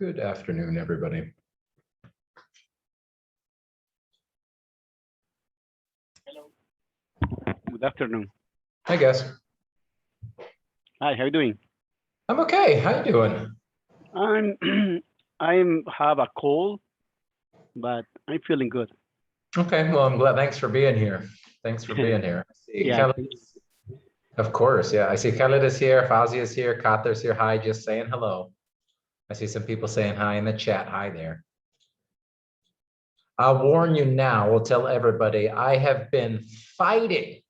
Good afternoon, everybody. Good afternoon. Hi, guys. Hi, how you doing? I'm okay. How you doing? I'm have a cold, but I'm feeling good. Okay, well, I'm glad. Thanks for being here. Thanks for being here. I see Yeah, Khaled. thank you. Of course, yeah. I see Khaled is here, Fauzi is here, Kather's here. Hi, just saying hello. I see some people saying hi in the chat. Hi there. I'll warn you now, we'll tell everybody, I have been fighting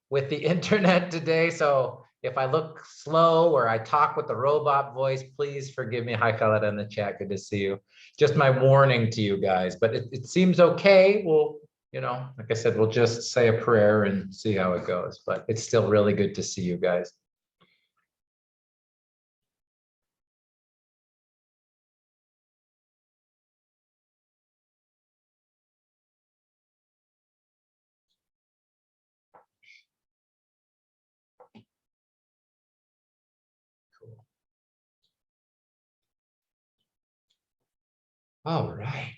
with the internet today. So if I look slow or I talk with the robot voice, please forgive me. Hi, Khaled in the chat. Good to see you. Just my warning to you guys, but it seems okay. We'll, like I said, we'll just say a prayer and see how it goes, but it's still really good to see you guys. Cool. All right.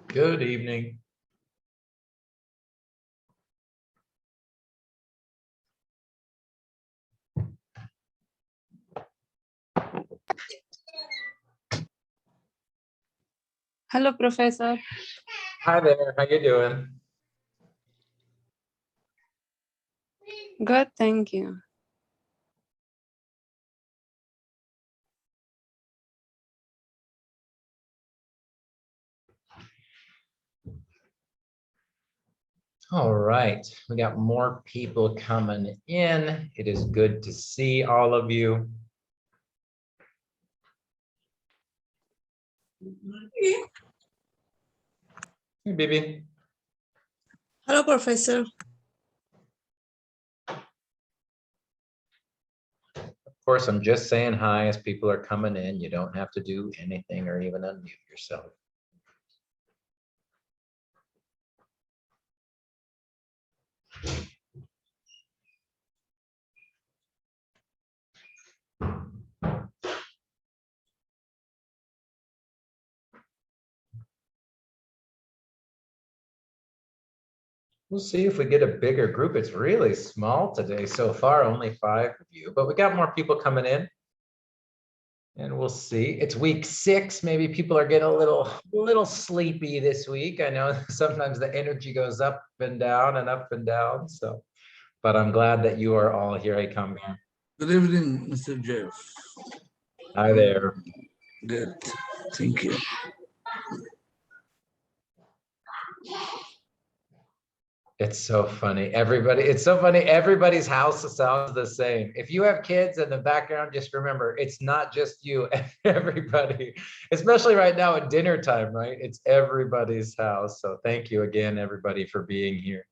Good evening. Hello, Professor. Hi there. How you doing? Good, thank you. All right, we got more people coming in. It is good to see all of you. Hey, Bibi. Hello, Professor. Of course, I'm just saying hi as people are coming in. You don't have to do anything or even unmute yourself. We'll see if we get a bigger group. It's really small today so far, only 5 of you, but we got more people coming in. And we'll see. It's week 6. Maybe people are getting a little sleepy this week. I know sometimes the energy goes up and down and up and down. So, but I'm glad that you are all here. Hey, come here. Good evening, Mr. Jeff. Hi there. Good. Thank you. It's so funny. It's so funny. Everybody's house sounds the same. If you have kids in the background, just remember, it's not just you, everybody, especially right now at dinner time, right? It's everybody's house. So thank you again, everybody, for being here.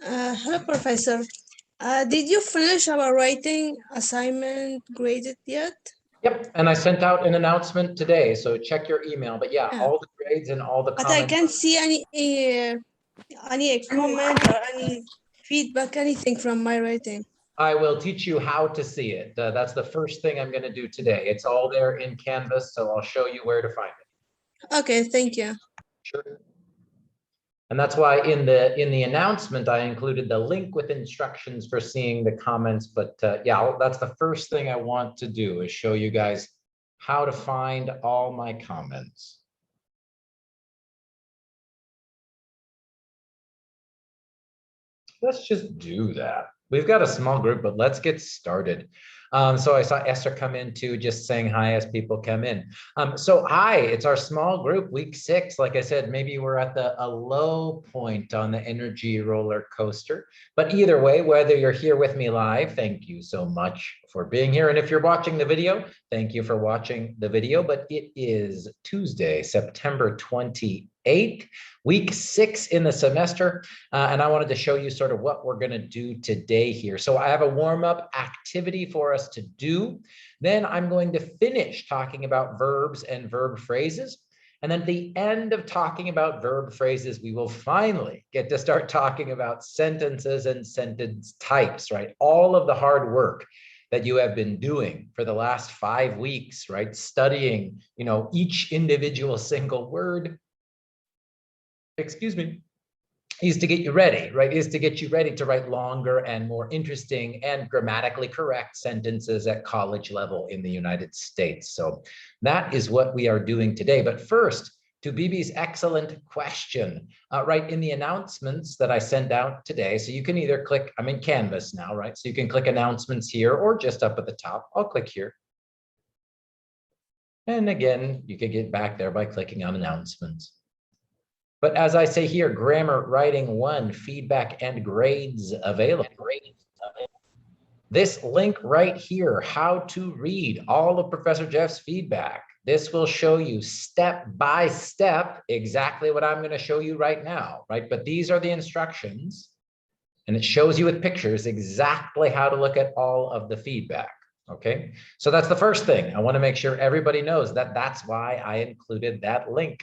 Hello, Professor. Did you finish our writing assignment graded yet? Yep, and I sent out an announcement today, so check your email. But yeah, Yeah. all the grades and all the But I comments. can't see any comment or any feedback, anything from my writing. I will teach you how to see it. That's the first thing I'm going to do today. It's all there in Canvas, so I'll show you where to find it. Okay, thank you. Sure. And that's why in the announcement, I included the link with instructions for seeing the comments. But yeah, that's the first thing I want to do is show you guys how to find all my comments. Let's just do that. We've got a small group, but let's get started. So I saw Esther come in too, just saying hi as people come in. So hi, it's our small group, week 6. Like I said, maybe we're at a low point on the energy roller coaster. But either way, whether you're here with me live, thank you so much for being here. And if you're watching the video, thank you for watching the video. But it is Tuesday, September 28th. Week 6 in the semester, and I wanted to show you sort of what we're going to do today here. So I have a warm-up activity for us to do. Then I'm going to finish talking about verbs and verb phrases. And then at the end of talking about verb phrases, we will finally get to start talking about sentences and sentence types, right? All of the hard work that you have been doing for the last 5 weeks, right? Studying, each individual single word, excuse me, is to get you ready, right? Is to get you ready to write longer and more interesting and grammatically correct sentences at college level in the United States. So that is what we are doing today. But first, to Bibi's excellent question, right in the announcements that I sent out today. So you can either click, I'm in Canvas now, right? So you can click announcements here or just up at the top. I'll click here. And again, you can get back there by clicking on announcements. But as I say here, grammar writing 1, feedback and grades available. This link right here, how to read all of Professor Jeff's feedback. This will show you step by step exactly what I'm going to show you right now, right? But these are the instructions, and it shows you with pictures exactly how to look at all of the feedback. Okay, so that's the first thing. I want to make sure everybody knows that that's why I included that link.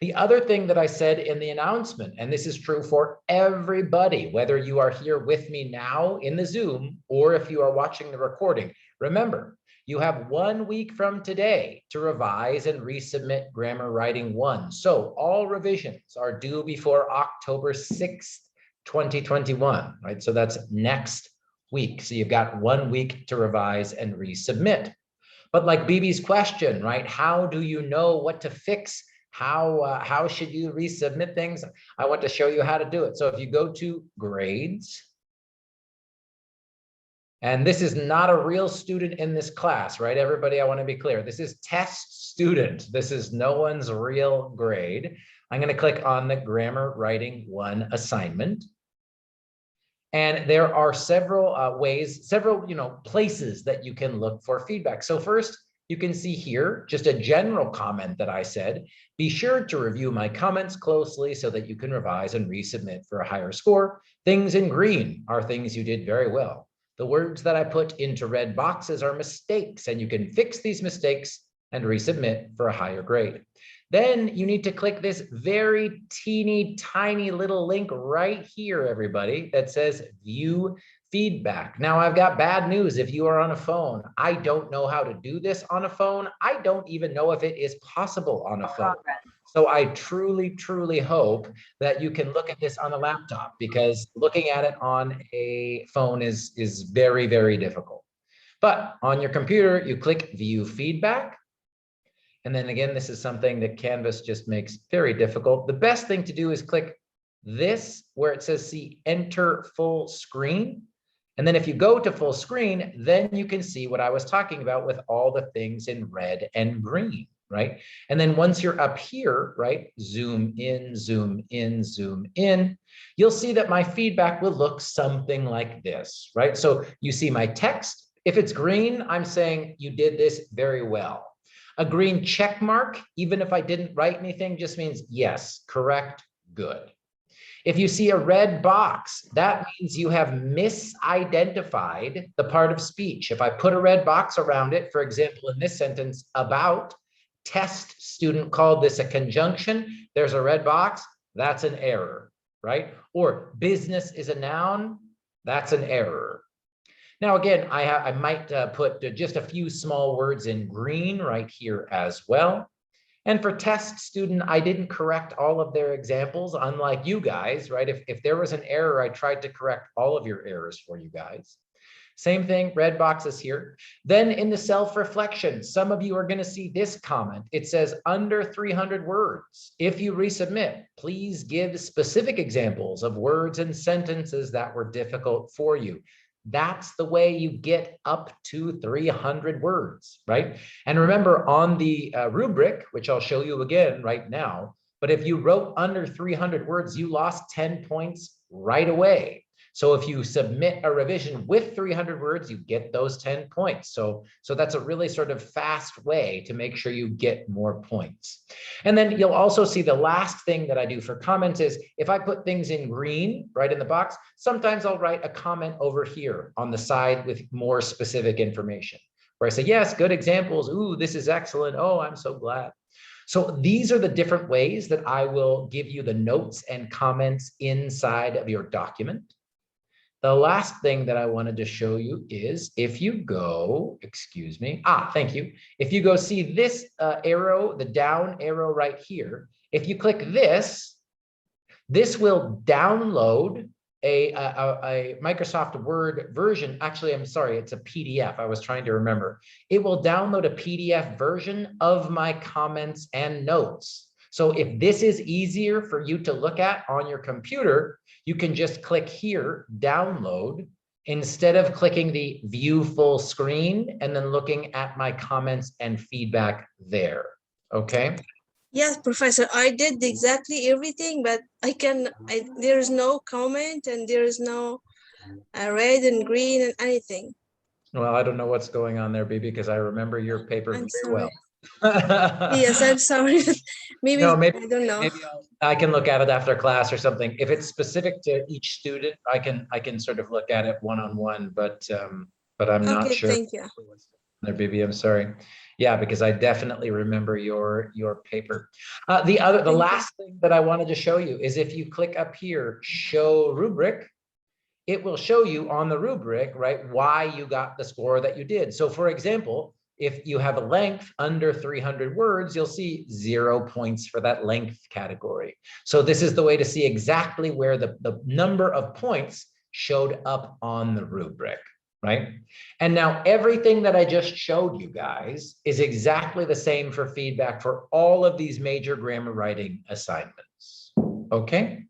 The other thing that I said in the announcement, and this is true for everybody, whether you are here with me now in the Zoom or if you are watching the recording, remember, you have 1 week from today to revise and resubmit Grammar Writing 1. So all revisions are due before October 6th, 2021, right? So that's next week. So you've got 1 week to revise and resubmit. But like Bibi's question, right? How do you know what to fix? How should you resubmit things? I want to show you how to do it. So if you go to grades, and this is not a real student in this class, right? Everybody, I want to be clear. This is test student. This is no one's real grade. I'm going to click on the Grammar Writing 1 assignment. And there are several ways, places that you can look for feedback. So first, you can see here just a general comment that I said. Be sure to review my comments closely so that you can revise and resubmit for a higher score. Things in green are things you did very well. The words that I put into red boxes are mistakes, and you can fix these mistakes and resubmit for a higher grade. Then you need to click this very teeny tiny little link right here, everybody, that says view feedback. Now I've got bad news. If you are on a phone, I don't know how to do this on a phone. I don't even know if it is possible on a phone. So I truly, truly hope that you can look at this on a laptop, because looking at it on a phone is very, very difficult. But on your computer, you click view feedback. And then again, this is something that Canvas just makes very difficult. The best thing to do is click this where it says see enter full screen. And then if you go to full screen, then you can see what I was talking about with all the things in red and green, right? And then once you're up here, right, zoom in, zoom in, zoom in, you'll see that my feedback will look something like this, right? So you see my text. If it's green, I'm saying you did this very well. A green check mark, even if I didn't write anything, just means yes, correct, good. If you see a red box, that means you have misidentified the part of speech. If I put a red box around it, for example, in this sentence, about, test student called this a conjunction, there's a red box, that's an error, right? Or business is a noun, that's an error. Now, again, I might put just a few small words in green right here as well. And for test student, I didn't correct all of their examples, unlike you guys, right? If there was an error, I tried to correct all of your errors for you guys. Same thing, red boxes here. Then in the self-reflection, some of you are gonna see this comment. It says under 300 words. If you resubmit, please give specific examples of words and sentences that were difficult for you. That's the way you get up to 300 words, right? And remember on the rubric, which I'll show you again right now, but if you wrote under 300 words, you lost 10 points right away. So if you submit a revision with 300 words, you get those 10 points. So that's a really sort of fast way to make sure you get more points. And then you'll also see the last thing that I do for comments is if I put things in green, right in the box, sometimes I'll write a comment over here on the side with more specific information where I say, yes, good examples. Ooh, this is excellent. Oh, I'm so glad. So these are the different ways that I will give you the notes and comments inside of your document. The last thing that I wanted to show you is if you go, excuse me, thank you. If you go see this arrow, the down arrow right here, if you click this, this will download a Microsoft Word version. Actually, I'm sorry, it's a PDF. I was trying to remember. It will download a PDF version of my comments and notes. So if this is easier for you to look at on your computer, you can just click here, download, instead of clicking the view full screen and then looking at my comments and feedback there, okay? Yes, Professor, I did exactly everything, but there is no comment and there is no red and green and anything. Well, I don't know what's going on there, Bibi, because I remember your paper I'm very sorry. well. Yes, I'm sorry. Maybe, No, maybe I don't know. I can look at it after class or something. If it's specific to each student, I can sort of look at it one-on-one, but I'm not Okay, sure. thank you. There, Bibi, I'm sorry. Yeah, because I definitely remember your paper. The last thing that I wanted to show you is if you click up here, show rubric, it will show you on the rubric, right, why you got the score that you did. So for example, if you have a length under 300 words, you'll see 0 points for that length category. So this is the way to see exactly where the number of points showed up on the rubric, right? And now everything that I just showed you guys is exactly the same for feedback for all of these major grammar writing assignments, okay?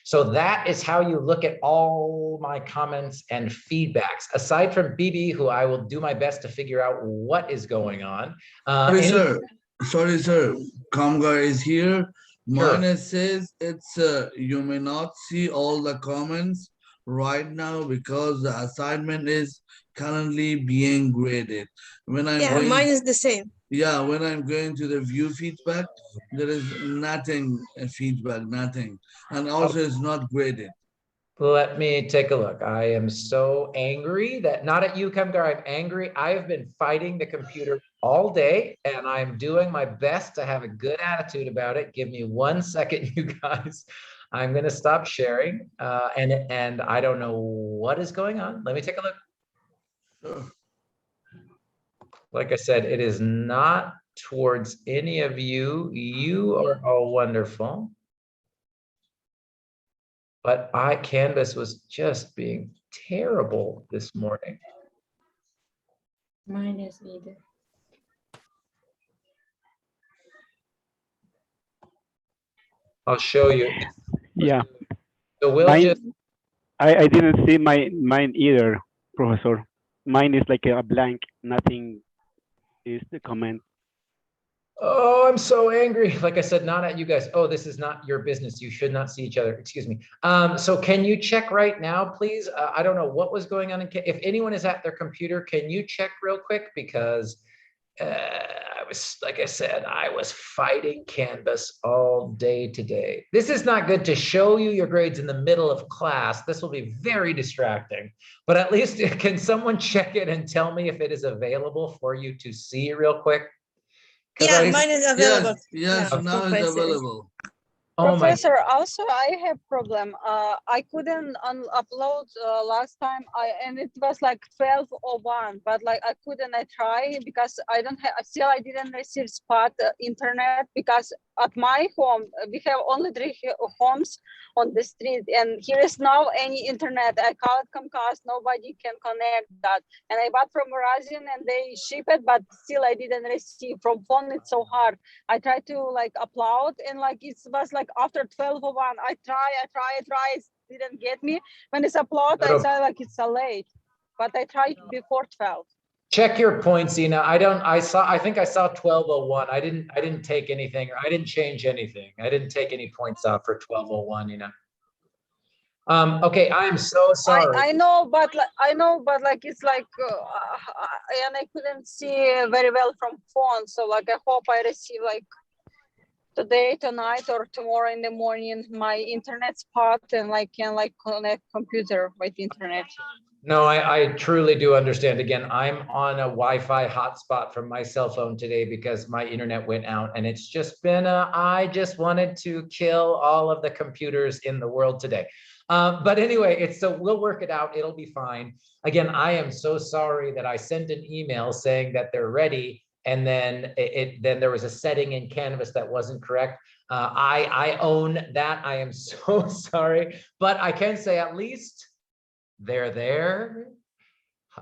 So that is how you look at all my comments and feedbacks. Aside from Bibi, who I will do my best to figure out what is going on. Sorry, sir. Kamgar is here. Sure. Mine says it's you may not see all the comments right now because the assignment is currently being graded. When I'm Yeah, mine is the same. Yeah, when I'm going to the view feedback, there is nothing feedback, nothing. And also it's not graded. Let me take a look. I am so angry that, not at you, Kamgar, I'm angry. I have been fighting the computer all day and I'm doing my best to have a good attitude about it. Give me 1 second, you guys. I'm gonna stop sharing and I don't know what is going on. Let me take a look. Sure. Like I said, it is not towards any of you. You are all wonderful. But Canvas was just being terrible this morning. Mine is either. I'll show you. Yeah, So we'll mine, just, I didn't see mine either, Professor. Mine is like a blank, nothing is the comment. oh, I'm so angry. Like I said, not at you guys. Oh, this is not your business. You should not see each other. Excuse me. So can you check right now, please? I don't know what was going on. If anyone is at their computer, can you check real quick? Because I was, like I said, I was fighting Canvas all day today. This is not good to show you your grades in the middle of class. This will be very distracting, but at least can someone check it and tell me if it is available for you to see real quick? Yeah, mine is available. Yes, Yeah, now it's Professor. available. Oh my, Professor, also I have problem. I couldn't upload last time. And it was like 12:01, but like I couldn't. I try because I don't have. Still, I didn't receive spot internet because at my home we have only 3 homes on the street, and here is no any internet. I called Comcast, nobody can connect that. And I bought from Verizon, and they ship it, but still I didn't receive from phone. It's so hard. I tried to like upload, and like it was like after 12:01, I try, it didn't get me. When it's upload, I saw like it's so late, but I tried before 12. check your points, Ina. I think I saw 12:01. I didn't take anything, or I didn't change anything. I didn't take any points out for 12:01, Ina. Okay, I am so sorry. I know, but like it's like, and I couldn't see very well from phone. So like I hope I receive like today, tonight, or tomorrow in the morning my internet spot, and like can like connect computer with internet. No, I truly do understand. Again, I'm on a Wi-Fi hotspot from my cell phone today because my internet went out, and it's just been I just wanted to kill all of the computers in the world today. But anyway, so we'll work it out. It'll be fine. Again, I am so sorry that I sent an email saying that they're ready, and then then there was a setting in Canvas that wasn't correct. I own that. I am so sorry, but I can say at least they're there.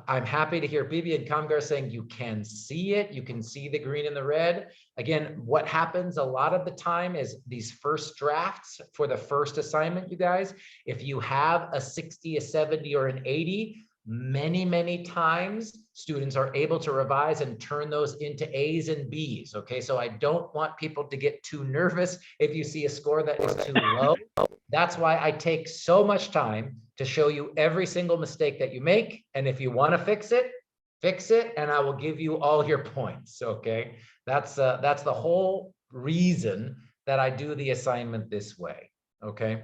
I'm happy to hear Bibi and Kamgar saying you can see it. You can see the green and the red. Again, what happens a lot of the time is these first drafts for the first assignment, you guys, if you have a 60, a 70, or an 80, many times students are able to revise and turn those into A's and B's. Okay, so I don't want people to get too nervous if you see a score that is too low. That's why I take so much time to show you every single mistake that you make. And if you want to fix it, and I will give you all your points. Okay, that's the whole reason that I do the assignment this way. Okay.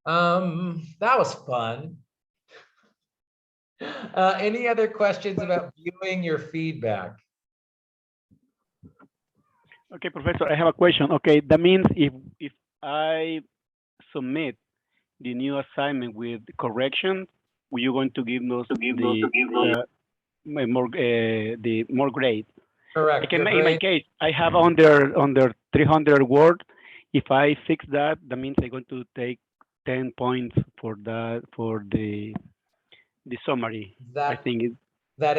That was fun. Any other questions about viewing your feedback? Okay, Professor, I have a question. Okay, that means if I submit the new assignment with correction, were you going to give those the more grade? Correct. Like in my case, I have under 300 word. If I fix that, that means I'm going to take 10 points for that for the summary. I think that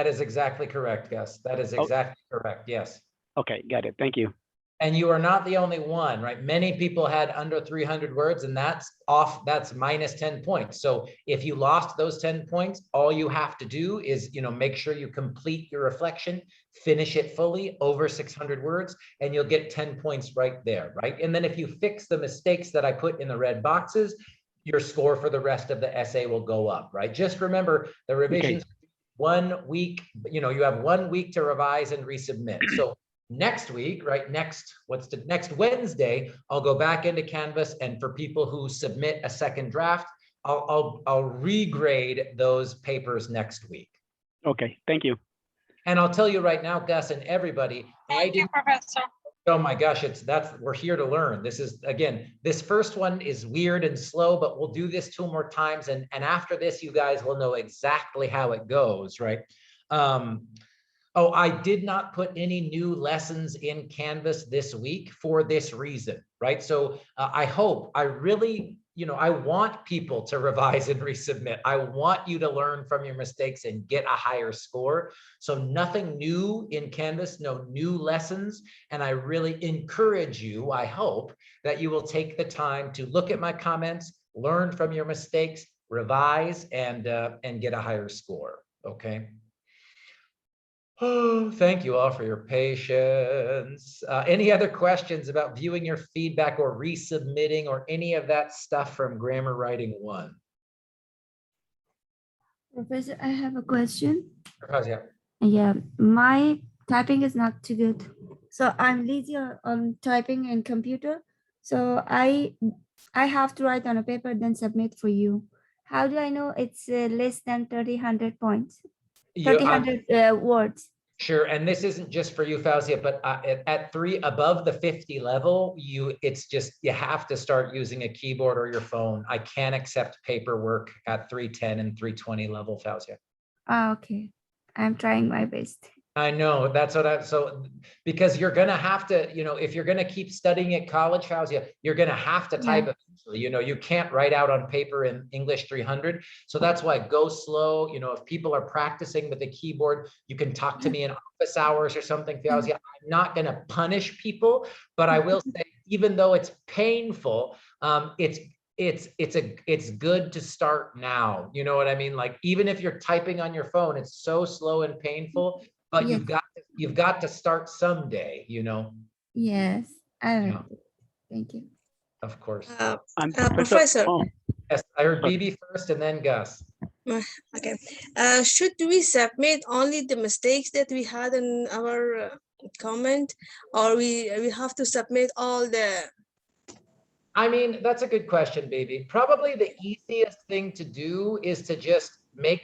is exactly correct. Yes, that is exactly correct. Yes. Okay, got it. Thank you. And you are not the only one, right? Many people had under 300 words, and that's minus 10 points. So if you lost those 10 points, all you have to do is, make sure you complete your reflection, finish it fully over 600 words, and you'll get 10 points right there, right? And then if you fix the mistakes that I put in the red boxes, your score for the rest of the essay will go up, right? Just remember the revisions, 1 week, you have 1 week to revise and resubmit. So next week, right? Next Wednesday, I'll go back into Canvas, and for people who submit a second draft, I'll regrade those papers next week. Okay, thank you. And I'll tell you right now, Gus and everybody, Thank you, Professor. Oh my gosh, we're here to learn. This is, again, this first one is weird and slow, but we'll do this 2 more times. And after this, you guys will know exactly how it goes, right? Oh, I did not put any new lessons in Canvas this week for this reason, right? So I really, I want people to revise and resubmit. I want you to learn from your mistakes and get a higher score. So nothing new in Canvas, no new lessons. And I really encourage you, I hope, that you will take the time to look at my comments, learn from your mistakes, revise, and get a higher score, okay? Oh, thank you all for your patience. Any other questions about viewing your feedback or resubmitting or any of that stuff from Grammar Writing 1? Professor, I have a question. Yeah. Yeah, my typing is not too good. So I'm lazy on typing in computer. So I have to write on a paper, then submit for you. How do I know it's less than 300 points? You, 300 words. sure, and this isn't just for you, Fauzia, but at 3 above the 50 level, it's just you have to start using a keyboard or your phone. I can't accept paperwork at 310 and 320 level, Fauzia. Ah, okay. I'm trying my best. I know, that's what so because you're gonna have to, if you're gonna keep studying at college, Fauzia, you're gonna have to type eventually. You can't write out on paper in English 300. So that's why go slow. If people are practicing with a keyboard, you can talk to me in office hours or something, Fauzia. I'm not gonna punish people, but I will say, even though it's painful, it's good to start now. You know what I mean? Like, even if you're typing on your phone, it's so slow and painful. But Yes. you've got to start someday, Yes, I Yeah. will. Thank you. Of course. And Professor. oh, Yes, I heard sorry. BB first and then Gus. Okay. Should we submit only the mistakes that we had in our comment, or we have to submit all the? I mean, that's a good question, baby. Probably the easiest thing to do is to just make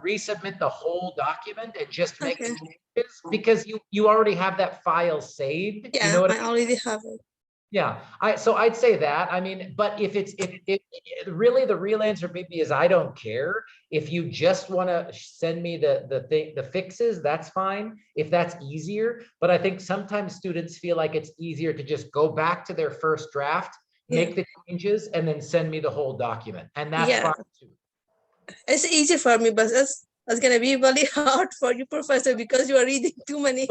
resubmit the whole document and just make Okay. changes, because you already have that file saved. Yeah, You know what I I mean? already have it. Yeah, so I'd say that. I mean, but if really the real answer, maybe, is I don't care. If you just want to send me the fixes, that's fine, if that's easier. But I think sometimes students feel like it's easier to just go back to their first draft, make the changes, and then send me the whole document, and that's fine too. It's easy for me, but that's gonna be really hard for you, Professor, because you are reading too many.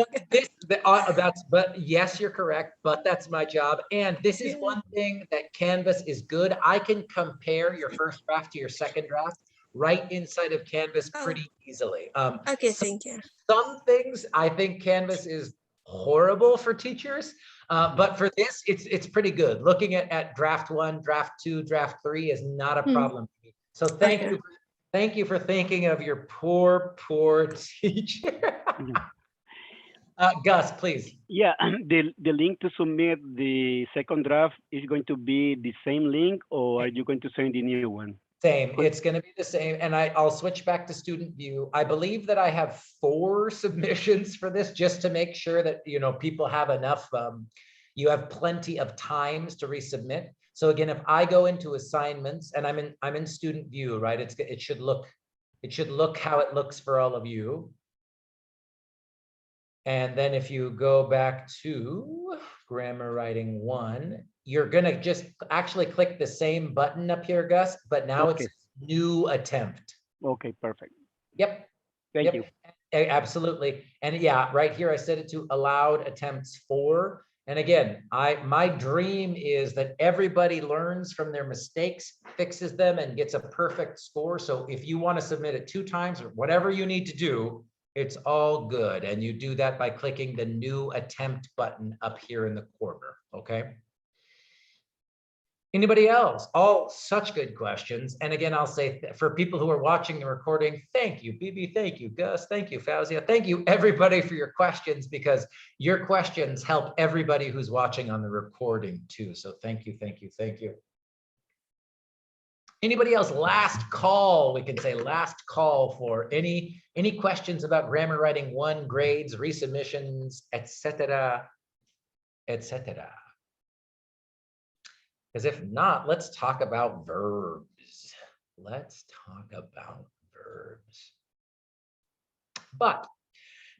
But yes, you're correct, but that's my job. And this is one thing that Canvas is good. I can compare your first draft to your second draft right inside of Canvas pretty easily. Okay, thank you. Some things I think Canvas is horrible for teachers, but for this, it's pretty good. Looking at draft 1, draft 2, draft 3 is not a problem. So thank you. Thank you for thinking of your poor teacher. Gus, please. Yeah, the link to submit the second draft is going to be the same link, or are you going to send the new one? Same, it's going to be the same. And I'll switch back to student view. I believe that I have 4 submissions for this, just to make sure that, people have enough, you have plenty of times to resubmit. So again, if I go into assignments and I'm in student view, right? It should look how it looks for all of you. And then if you go back to grammar writing 1, you're gonna just actually click the same button up here, Gus, but now it's new attempt. Okay, perfect. Yep. Thank you. Absolutely. And yeah, right here I set it to allowed attempts 4. And again, my dream is that everybody learns from their mistakes, fixes them, and gets a perfect score. So if you want to submit it 2 times or whatever you need to do, it's all good. And you do that by clicking the new attempt button up here in the corner, okay? Anybody else? All such good questions. And again, I'll say for people who are watching the recording, thank you, BB, thank you, Gus, thank you, Fauzia, thank you everybody for your questions, because your questions help everybody who's watching on the recording too. So thank you, thank you, thank you. Anybody else? Last call, we can say last call for any questions about grammar writing 1, grades, resubmissions, etc., etc. Because if not, let's talk about verbs. Let's talk about verbs. But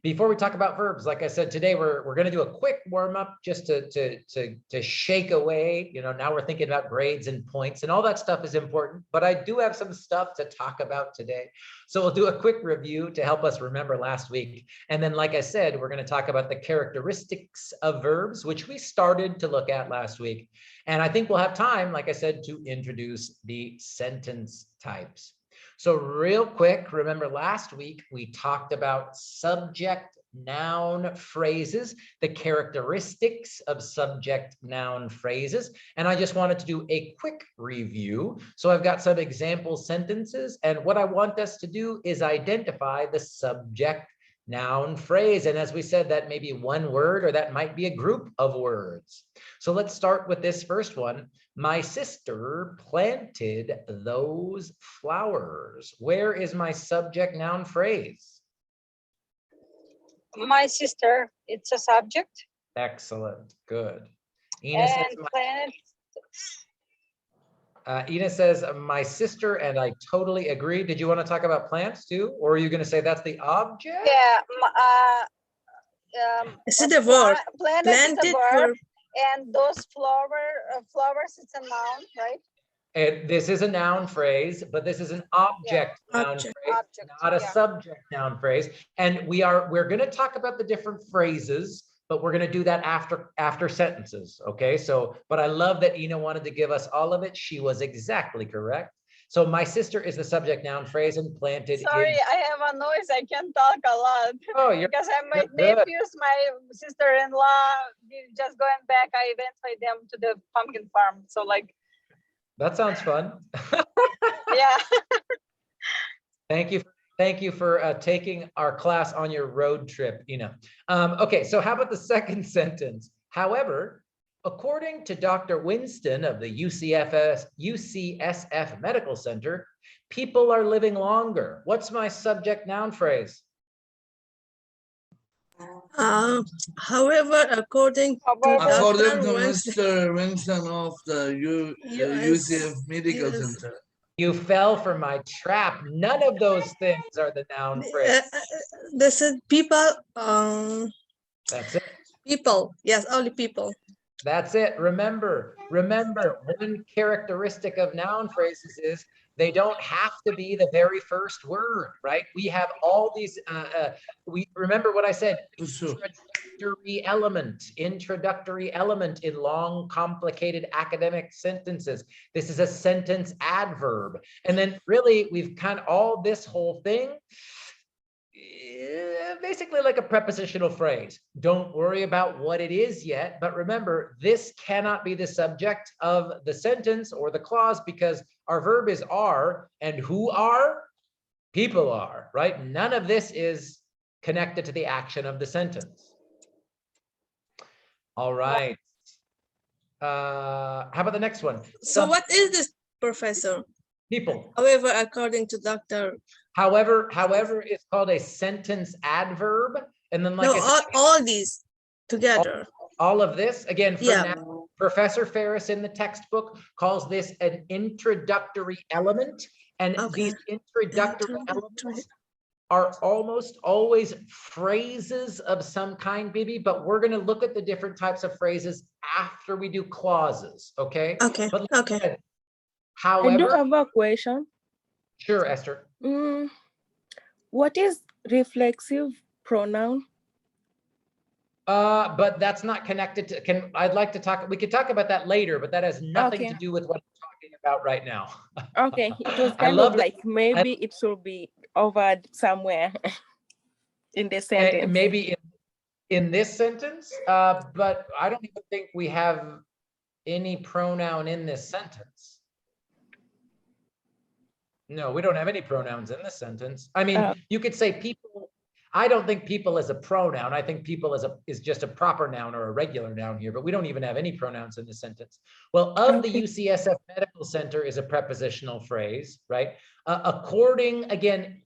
before we talk about verbs, like I said, today we're going to do a quick warm up just to shake away. Now we're thinking about grades and points, and all that stuff is important. But I do have some stuff to talk about today. So we'll do a quick review to help us remember last week. And then, like I said, we're going to talk about the characteristics of verbs, which we started to look at last week. And I think we'll have time, like I said, to introduce the sentence types. So real quick, remember last week we talked about subject noun phrases, the characteristics of subject noun phrases. And I just wanted to do a quick review. So I've got some example sentences, and what I want us to do is identify the subject noun phrase. And as we said, that may be one word or that might be a group of words. So let's start with this first one. My sister planted those flowers. Where is my subject noun phrase? My sister, it's a subject. Excellent, good. Ina says, And planet, Ina says, my sister and I totally agree. Did you want to talk about plants too? Or are you going to say that's the object? yeah. Is it a verb? Planet is a Planted verb. verb. And those flowers, it's a noun, right? And this is a noun phrase, but this is an object noun Object. phrase, Object, not a yeah. subject noun phrase. And we're going to talk about the different phrases, but we're going to do that after sentences. Okay. So, but I love that Ina wanted to give us all of it. She was exactly correct. So my sister is the subject noun phrase, and planted Sorry, is. I have a noise. I can't talk a lot. Oh, you're Because I'm my you're good. nephews, my sister-in-law, just going back. I went with them to the pumpkin farm. So like, That sounds fun. yeah. Thank you for taking our class on your road trip, Ina. Okay, so how about the second sentence? However, according to Dr. Winston of the UCSF Medical Center, people are living longer. What's my subject noun phrase? However, according to According Dr. to Winston, Mr. Winston of the UCF Medical yes. Center. You fell for my trap. None of those things are the noun phrase. They said people. That's it. People. Yes, only people. That's it. Remember, one characteristic of noun phrases is they don't have to be the very first word, right? We have all these, we remember what I said, introductory element in long, complicated academic sentences. This is a sentence adverb. And then really we've kind of all this whole thing, basically like a prepositional phrase. Don't worry about what it is yet, but remember, this cannot be the subject of the sentence or the clause because our verb is are, and who are? People are, right? None of this is connected to the action of the sentence. All right. How about the next one? So what is this, Professor? People. However, according to Dr. However, it's called a sentence adverb. And then like No, I said, all these together. all of this, again, for Yeah. now, Professor Ferris in the textbook calls this an introductory element. And Okay. these introductory elements are almost always phrases of some kind, Bibi, but we're going to look at the different types of phrases after we do clauses, okay? Okay, But okay. I do however, have a question. sure, Esther. What is reflexive pronoun? But that's not connected to, I'd like to talk, we could talk about that later, but that has nothing to Okay. do with what I'm talking about right now. Okay, it was I kind love of that- like maybe it should be over somewhere in the sentence. Maybe in this sentence, but I don't even think we have any pronoun in this sentence. No, we don't have any pronouns in this sentence. I mean, you could say people. I don't think people is a pronoun. I think people is just a proper noun or a regular noun here, but we don't even have any pronouns in this sentence. Well, of the UCSF Medical Center is a prepositional phrase, right? According, again,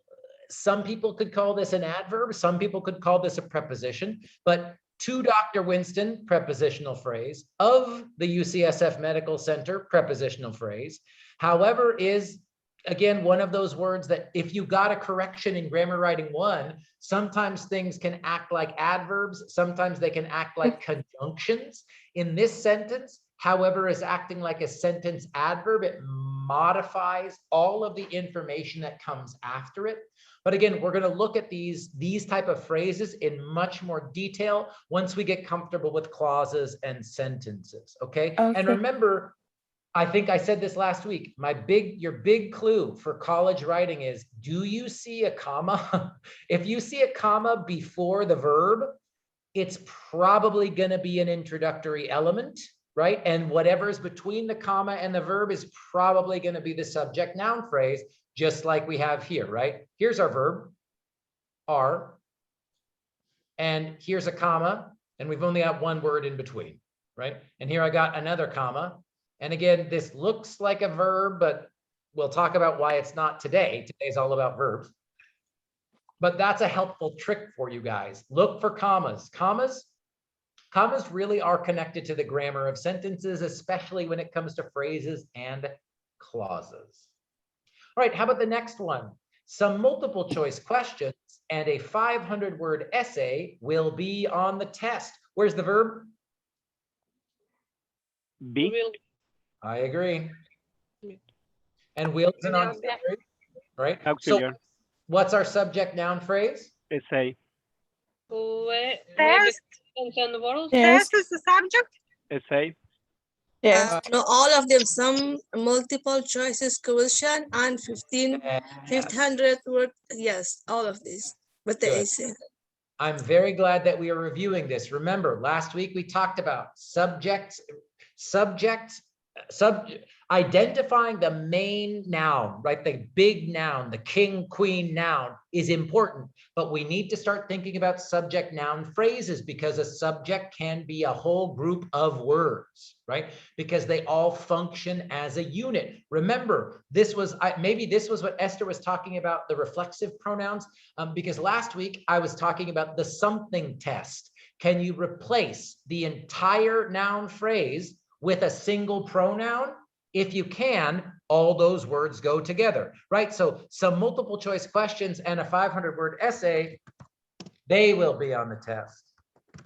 some people could call this an adverb. Some people could call this a preposition, but to Dr. Winston, prepositional phrase. Of the UCSF Medical Center, prepositional phrase. However, is again, one of those words that if you got a correction in grammar writing 1, sometimes things can act like adverbs, sometimes they can act like conjunctions. In this sentence, however, is acting like a sentence adverb. It modifies all of the information that comes after it. But again, we're going to look at these type of phrases in much more detail once we get comfortable with clauses and sentences, okay? And remember, I think I said this last week, your big clue for college writing is, do you see a comma? If you see a comma before the verb, it's probably going to be an introductory element, right? And whatever's between the comma and the verb is probably going to be the subject noun phrase, just like we have here, right? Here's our verb, are. and here's a comma, and we've only got one word in between, right? And here I got another comma. And again, this looks like a verb, but we'll talk about why it's not today. Today's all about verbs. But that's a helpful trick for you guys. Look for commas. Commas really are connected to the grammar of sentences, especially when it comes to phrases and clauses. All right, how about the next one? Some multiple choice questions and a 500-word essay will be on the test. Where's the verb? B. I agree. And will is an auxiliary, right? Auxiliary. So what's our subject noun phrase? Essay. Test. Test is the subject. Essay. Yes. No, all of them. Some multiple choices question and 1500 word. Yes, all of these. But the Good. essay. I'm very glad that we are reviewing this. Remember, last week we talked about identifying the main noun, right? The big noun, the king, queen noun is important, but we need to start thinking about subject noun phrases because a subject can be a whole group of words, right? Because they all function as a unit. Remember, maybe this was what Esther was talking about, the reflexive pronouns, because last week I was talking about the something test. Can you replace the entire noun phrase with a single pronoun? If you can, all those words go together, right? So some multiple choice questions and a 500-word essay, they will be on the test.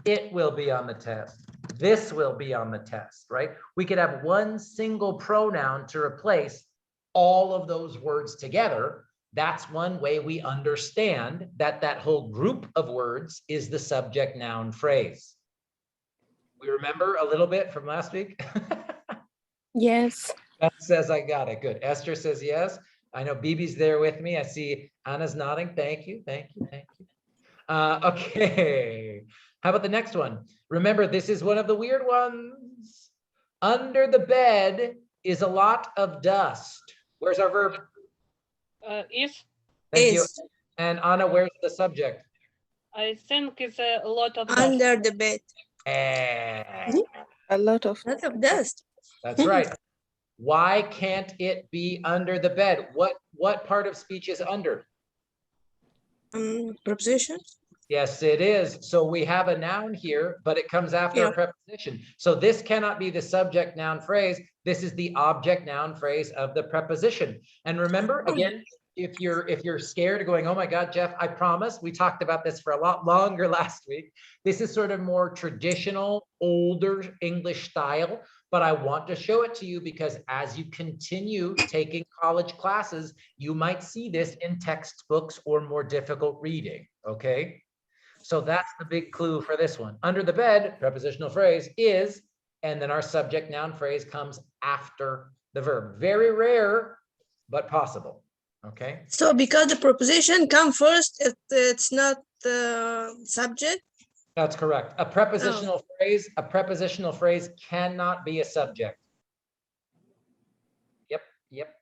It will be on the test. This will be on the test, right? We could have one single pronoun to replace all of those words together. That's one way we understand that that whole group of words is the subject noun phrase. We remember a little bit from last week? Yes. Beth says I got it. Good. Esther says yes. I know Bibi's there with me. I see Anna's nodding. Thank you. Thank you. Thank you. Okay. How about the next one? Remember, this is one of the weird ones. Under the bed is a lot of dust. Where's our verb? Is. Thank you. Is. And Anna, where's the subject? I think it's a lot of Under the bed. A lot of. Lot of dust. That's right. Why can't it be under the bed? What part of speech is under? Preposition. Yes, it is. So we have a noun here, but it comes after a preposition. So this cannot be the subject noun phrase. This is the object noun phrase of the preposition. And remember, again, if you're scared of going, oh my God, Jeff, I promise, we talked about this for a lot longer last week. This is sort of more traditional, older English style, but I want to show it to you because as you continue taking college classes, you might see this in textbooks or more difficult reading, okay? So that's the big clue for this one. Under the bed, prepositional phrase is, and then our subject noun phrase comes after the verb. Very rare, but possible. Okay. So because the preposition come first, it's not the subject. That's correct. A prepositional phrase cannot be a subject. Yep.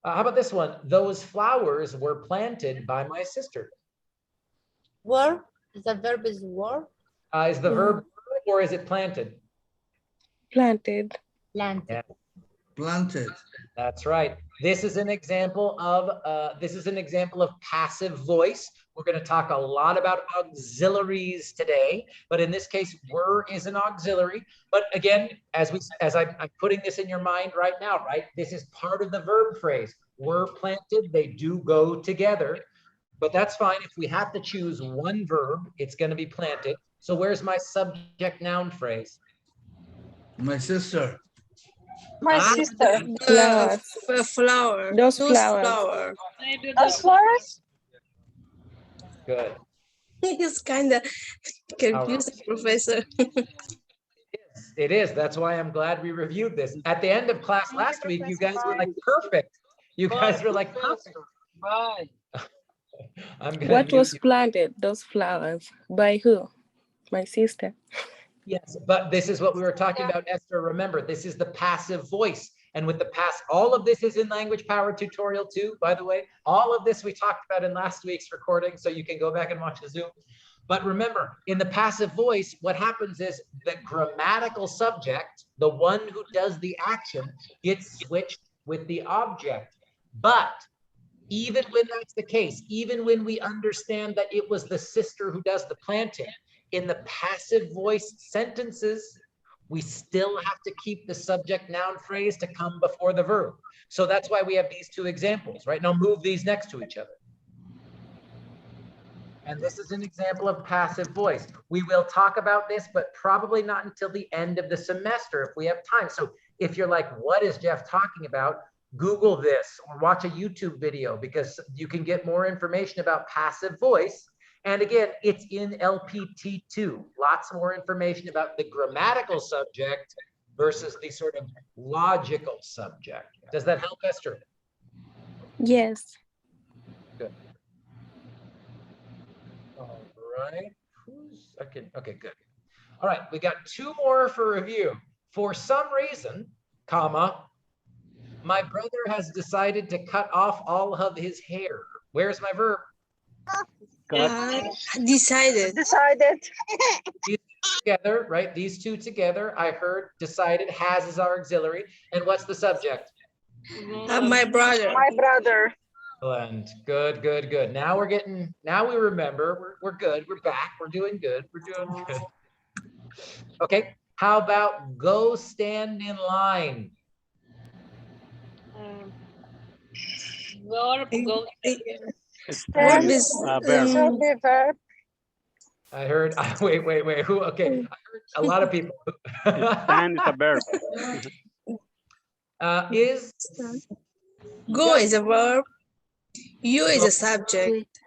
How about this one? Those flowers were planted by my sister. Were? The verb is were? Is the verb or is it planted? Planted. Planted. Yeah. Planted. That's right. This is an example of passive voice. We're going to talk a lot about auxiliaries today, but in this case, were is an auxiliary. But again, as I'm putting this in your mind right now, right? This is part of the verb phrase. Were planted, they do go together, but that's fine. If we have to choose one verb, it's going to be planted. So where's my subject noun phrase? My sister. My sister. Flower. Those flowers. Maybe Those flowers? Good. It's kind of confusing, Professor. It is. That's why I'm glad we reviewed this. At the end of class last week, you guys were like, perfect. You guys were like, perfect. Bye. What was planted? Those flowers. By who? My sister. Yes, but this is what we were talking about, Esther. Remember, this is the passive voice. And with the past, all of this is in Language Power tutorial too, by the way. All of this we talked about in last week's recording, so you can go back and watch the Zoom. But remember, in the passive voice, what happens is the grammatical subject, the one who does the action, gets switched with the object. But even when that's the case, even when we understand that it was the sister who does the planting, in the passive voice sentences, we still have to keep the subject noun phrase to come before the verb. So that's why we have these two examples, right? Now move these next to each other. And this is an example of passive voice. We will talk about this, but probably not until the end of the semester if we have time. So if you're like, what is Jeff talking about? Google this or watch a YouTube video, because you can get more information about passive voice. And again, it's in LPT2. Lots more information about the grammatical subject versus the sort of logical subject. Does that help, Esther? Yes. Good. All right. Okay, good. All right, we got two more for review. For some reason, comma, my brother has decided to cut off all of his hair. Where's my verb? Decided. These together, right? These two together, I heard decided, has is our auxiliary. And what's the subject? My brother. My brother. Excellent. Good. Now we remember. We're good. We're back. We're doing good. Okay. How about go stand in line? Verb, go. Verb is verb. I heard, wait, who? Okay, I heard a lot of people. Stand is a verb. Go is a verb. You is a subject.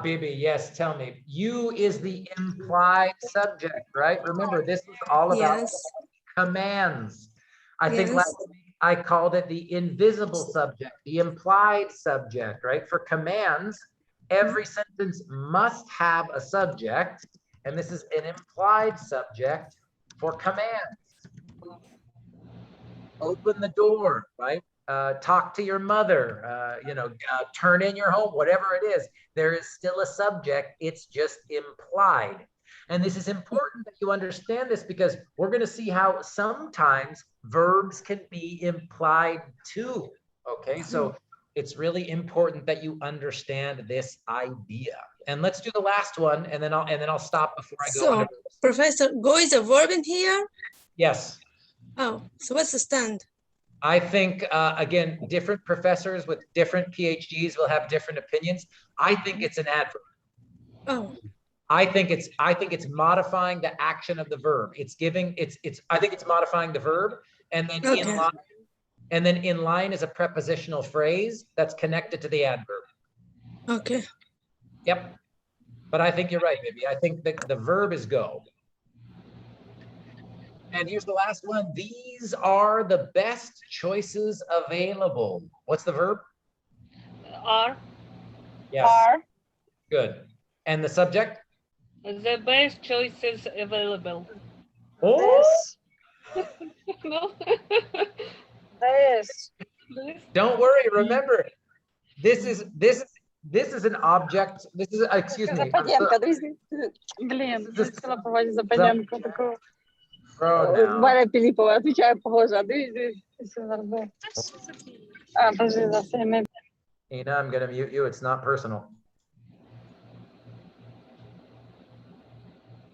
Bibi, yes, tell me. You is the implied subject, right? Remember, this is all about commands. I think last week I called it the invisible subject, the implied subject, right? For commands, every sentence must have a subject, and this is an implied subject for commands. Open the door, right? Talk to your mother, turn in your home, whatever it is, there is still a subject, it's just implied. And this is important that you understand this, because we're going to see how sometimes verbs can be implied too. Okay, so it's really important that you understand this idea. And let's do the last one, and then I'll stop before I go on to verbs. Professor, go is a verb in here? Yes. Oh, so what's the stand? I think, again, different professors with different PhDs will have different opinions. I think it's an adverb. Oh. I think it's modifying the action of the verb. I think it's modifying the verb, and then in line is a prepositional phrase that's connected to the adverb. Okay. Yep. But I think you're right, baby. I think that the verb is go. And here's the last one. These are the best choices available. What's the verb? Are. Yes. Are. Good. And the subject? The best choices available. Oh. No. This. Don't worry. Remember, this is an object. This is, excuse me. Pronoun. Валя Пилипова отвечаю, похоже. Ina, I'm going to mute you. It's not personal.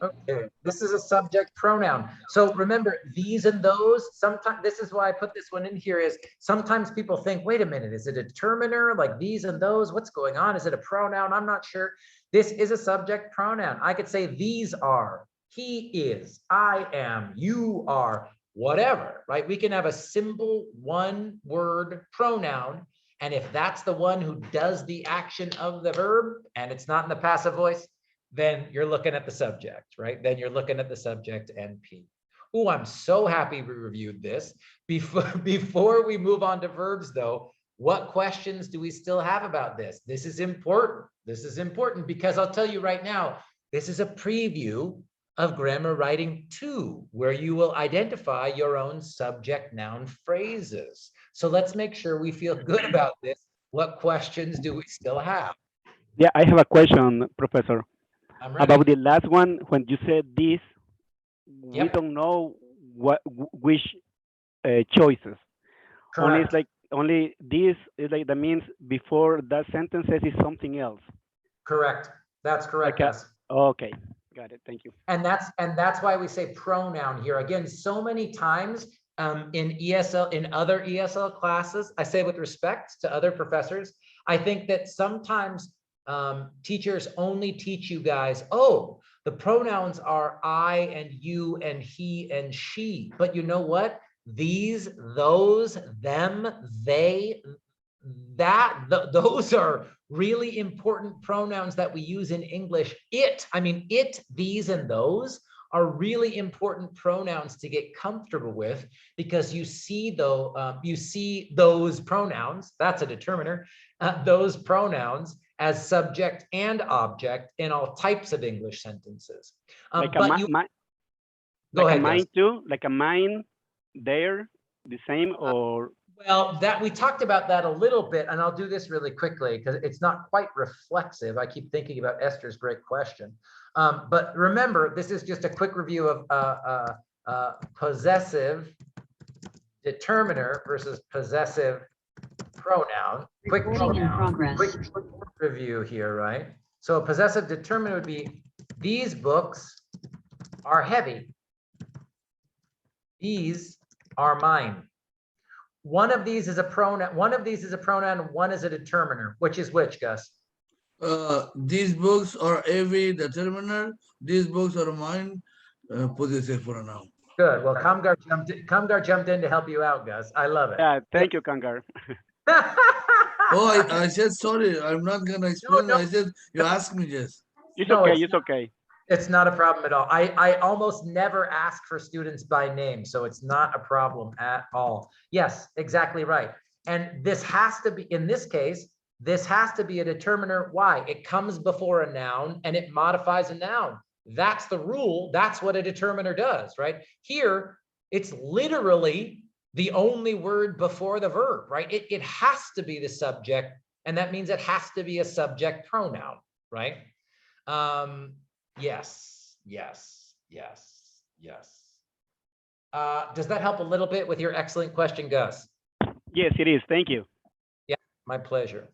Okay, this is a subject pronoun. So remember, these and those, sometimes, this is why I put this one in here, is sometimes people think, wait a minute, is it a determiner, like these and those? What's going on? Is it a pronoun? I'm not sure. This is a subject pronoun. I could say these are, he is, I am, you are, whatever, right? We can have a simple one-word pronoun, and if that's the one who does the action of the verb, and it's not in the passive voice, then you're looking at the subject, right? Then you're looking at the subject NP. Oh, I'm so happy we reviewed this. Before we move on to verbs though, what questions do we still have about this? This is important. This is important because I'll tell you right now, this is a preview of grammar writing 2, where you will identify your own subject noun phrases. So let's make sure we feel good about this. What questions do we still have? Yeah, I have a question, Professor. I'm ready. About the last one, when you said this, we Yep. don't know which choices. Only it's Correct. like only this is like that means before that sentence is something else. Correct. That's correct, Like Gus. okay, got it. Thank you. And that's why we say pronoun here. Again, so many times in other ESL classes, I say with respect to other professors, I think that sometimes teachers only teach you guys, oh, the pronouns are I and you and he and she. But you know what? These, those, them, they, those are really important pronouns that we use in English. It, these, and those are really important pronouns to get comfortable with, because you see those pronouns, that's a determiner, those pronouns as subject and object in all types of English sentences. Like Go like ahead, a mine Gus. too, like a mine there, the same or Well, that we talked about that a little bit, and I'll do this really quickly because it's not quite reflexive. I keep thinking about Esther's great question. But remember, this is just a quick review of possessive determiner versus possessive pronoun. Quick review here, right? So a possessive determiner would be, these books are heavy. These are mine. One of these is a pronoun, one is a determiner. Which is which, Gus? These books are every determiner. These books are mine. Possessive pronoun. Good. Well, Kamgar jumped in to help you out, Gus. I love it. yeah. Thank you, Kangar. Oh, I said sorry. I'm not gonna explain. No. I said you asked me just. It's No, okay. It's okay. It's not a problem at all. I almost never ask for students by name, so it's not a problem at all. Yes, exactly right. And this has to be, in this case, this has to be a determiner. Why? It comes before a noun and it modifies a noun. That's the rule. That's what a determiner does, right? Here, it's literally the only word before the verb, right? It has to be the subject, and that means it has to be a subject pronoun, right? Yes. Does that help a little bit with your excellent question, Gus? Yes, it is. Thank you. Yeah, my pleasure.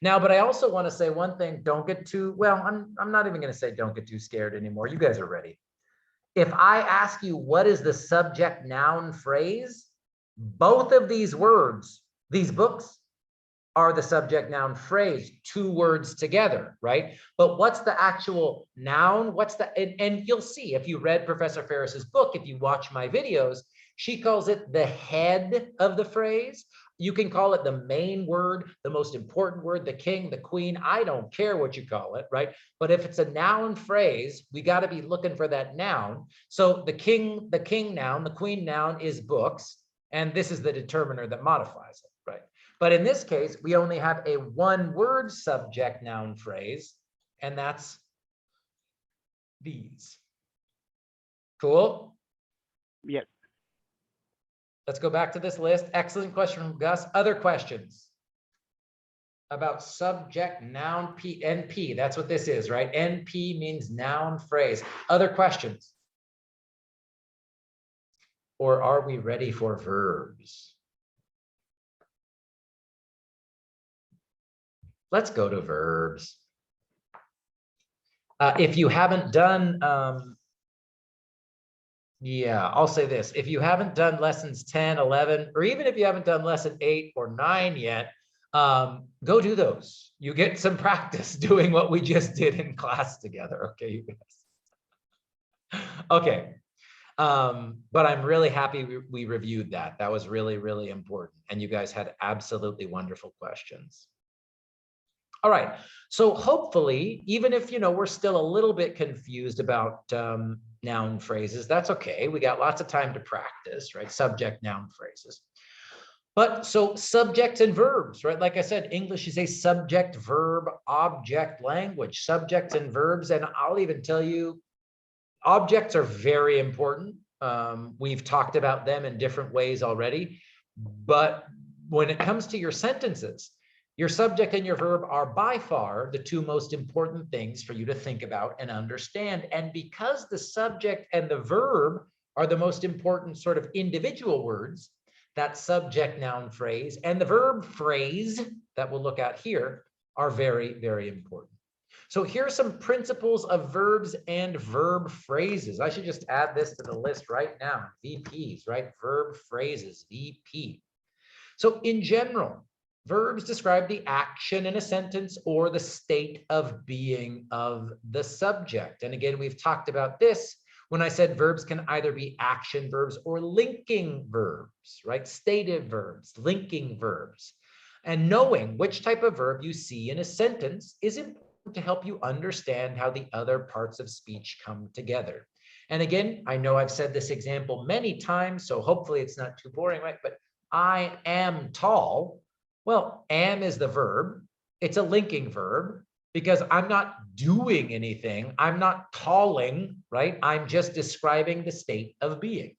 Now, but I also want to say one thing, don't get too, well, I'm not even going to say don't get too scared anymore. You guys are ready. If I ask you, what is the subject noun phrase? Both of these words, these books, are the subject noun phrase, two words together, right? But what's the actual noun? What's the, and you'll see if you read Professor Ferris's book, if you watch my videos, she calls it the head of the phrase. You can call it the main word, the most important word, the king, the queen. I don't care what you call it, right? But if it's a noun phrase, we got to be looking for that noun. So the king noun, the queen noun is books, and this is the determiner that modifies it, right? But in this case, we only have a one-word subject noun phrase, and that's these. Cool? Yes. Let's go back to this list. Excellent question from Gus. Other questions about subject noun P, NP? That's what this is, right? NP means noun phrase. Other questions? Or are we ready for verbs? Let's go to verbs. If you haven't done, yeah, I'll say this. If you haven't done lessons 10, 11, or even if you haven't done lesson 8 or 9 yet, go do those. You get some practice doing what we just did in class together. Okay, you guys. Okay. But I'm really happy we reviewed that. That was really, really important. And you guys had absolutely wonderful questions. All right, so hopefully, even if, we're still a little bit confused about noun phrases, that's okay. We got lots of time to practice, right? Subject noun phrases. But so subjects and verbs, right? Like I said, English is a subject, verb, object language, subjects and verbs. And I'll even tell you, objects are very important. We've talked about them in different ways already, but when it comes to your sentences, your subject and your verb are by far the two most important things for you to think about and understand. And because the subject and the verb are the most important sort of individual words, that subject noun phrase and the verb phrase that we'll look at here are very, very important. So here are some principles of verbs and verb phrases. I should just add this to the list right now. VPs, right? Verb phrases, VP. So in general, verbs describe the action in a sentence or the state of being of the subject. And again, we've talked about this when I said verbs can either be action verbs or linking verbs, right? Stative verbs, linking verbs. And knowing which type of verb you see in a sentence is important to help you understand how the other parts of speech come together. And again, I know I've said this example many times, so hopefully it's not too boring, right? But I am tall. Well, am is the verb. It's a linking verb because I'm not doing anything. I'm not talling, right? I'm just describing the state of being.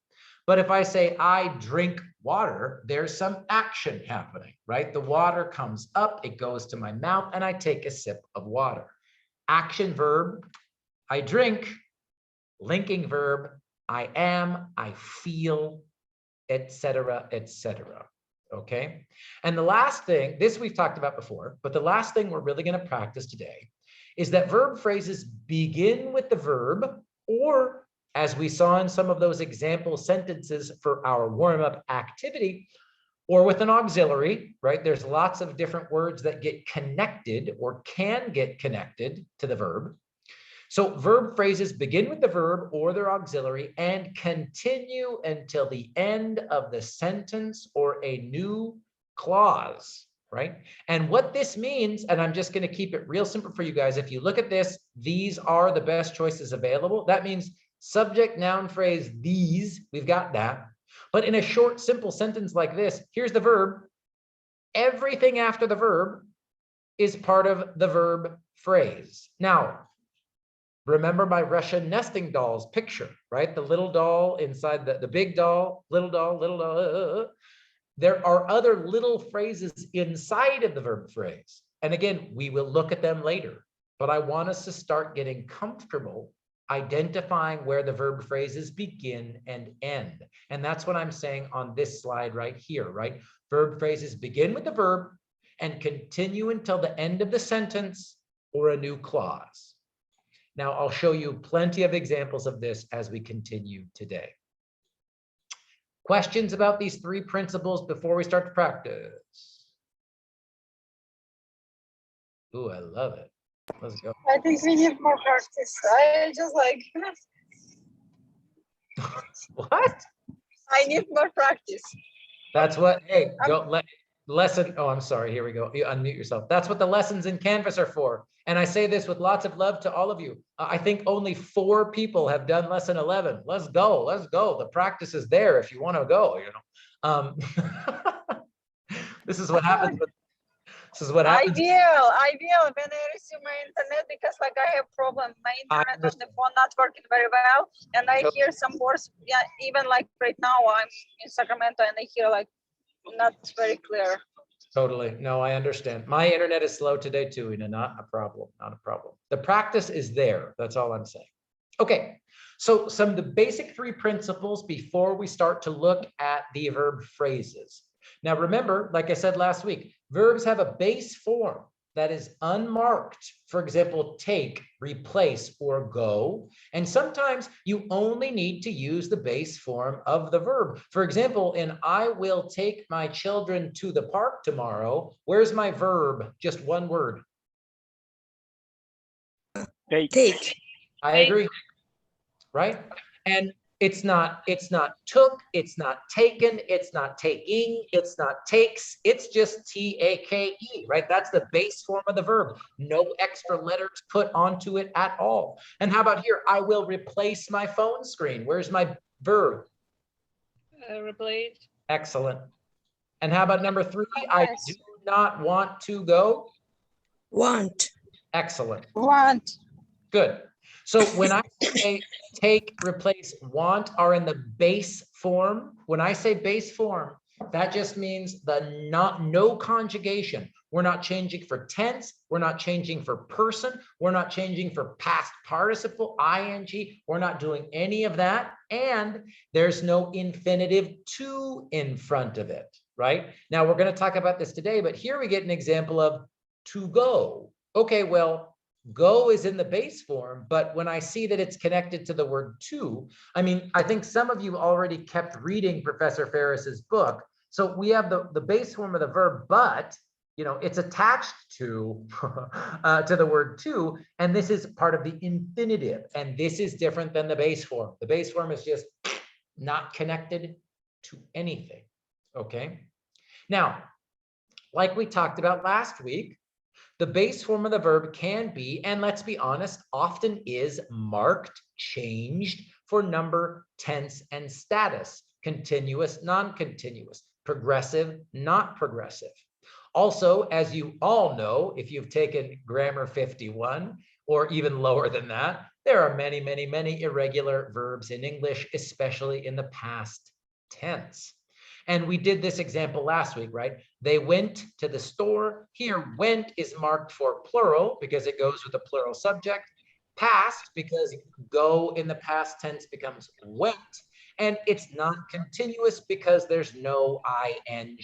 But if I say I drink water, there's some action happening, right? The water comes up, it goes to my mouth, and I take a sip of water. Action verb, I drink. Linking verb, I am, I feel, etc., etc. Okay. And the last thing, this we've talked about before, but the last thing we're really going to practice today is that verb phrases begin with the verb, or as we saw in some of those example sentences for our warm-up activity, or with an auxiliary, right? There's lots of different words that get connected or can get connected to the verb. So verb phrases begin with the verb or their auxiliary and continue until the end of the sentence or a new clause, right? And what this means, and I'm just going to keep it real simple for you guys. If you look at this, these are the best choices available. That means subject, noun, phrase, these, we've got that. But in a short, simple sentence like this, here's the verb. Everything after the verb is part of the verb phrase. Now, remember my Russian nesting dolls picture, right? The little doll inside the big doll, little doll, little doll. There are other little phrases inside of the verb phrase. And again, we will look at them later, but I want us to start getting comfortable identifying where the verb phrases begin and end. And that's what I'm saying on this slide right here, right? Verb phrases begin with the verb and continue until the end of the sentence or a new clause. Now, I'll show you plenty of examples of this as we continue today. Questions about these three principles before we start to practice? Ooh, I love it. Let's go. I think we need more practice. I just like. What? I need more practice. That's what, hey, go lesson. Oh, I'm sorry. Here we go. You unmute yourself. That's what the lessons in Canvas are for. And I say this with lots of love to all of you. I think only 4 people have done lesson 11. Let's go. Let's go. The practice is there if you want to go, you know. This is what happens. This is what happens. I will when I receive my internet, because like I have problem. My internet on the phone not working very well. And I hear some words, yeah, even like right now I'm in Sacramento and I hear like not very clear. Totally. No, I understand. My internet is slow today too, Ina, not a problem, not a problem. The practice is there. That's all I'm saying. Okay. So some of the basic 3 principles before we start to look at the verb phrases. Now, remember, like I said last week, verbs have a base form that is unmarked. For example, take, replace, or go. And sometimes you only need to use the base form of the verb. For example, in I will take my children to the park tomorrow, where's my verb? Just one word. Take. I agree. Right? And it's not took, it's not taken, it's not taking, it's not takes, it's just T-A-K-E, right? That's the base form of the verb. No extra letters put onto it at all. And how about here? I will replace my phone screen. Where's my verb? Replace. Excellent. And how about number 3? I do not want to go. Want. Excellent. Want. Good. So when I say take, replace, want are in the base form. When I say base form, That just means no conjugation. We're not changing for tense. We're not changing for person. We're not changing for past participle, ing. We're not doing any of that. And there's no infinitive to in front of it, right? Now we're going to talk about this today, but here we get an example of to go. Okay, well, go is in the base form, but when I see that it's connected to the word to, I mean, I think some of you already kept reading Professor Ferris's book. So we have the base form of the verb, but, you know, it's attached to, to the word to, and this is part of the infinitive. And this is different than the base form. The base form is just not connected to anything, okay? Now, like we talked about last week, the base form of the verb can be, and let's be honest, often is marked, changed for number, tense, and status, continuous, non-continuous, progressive, not progressive. Also, as you all know, if you've taken Grammar 51 or even lower than that, there are many, many, many irregular verbs in English, especially in the past tense. And we did this example last week, right? They went to the store. Here, went is marked for plural because it goes with a plural subject. Past because go in the past tense becomes went. And it's non-continuous because there's no ing,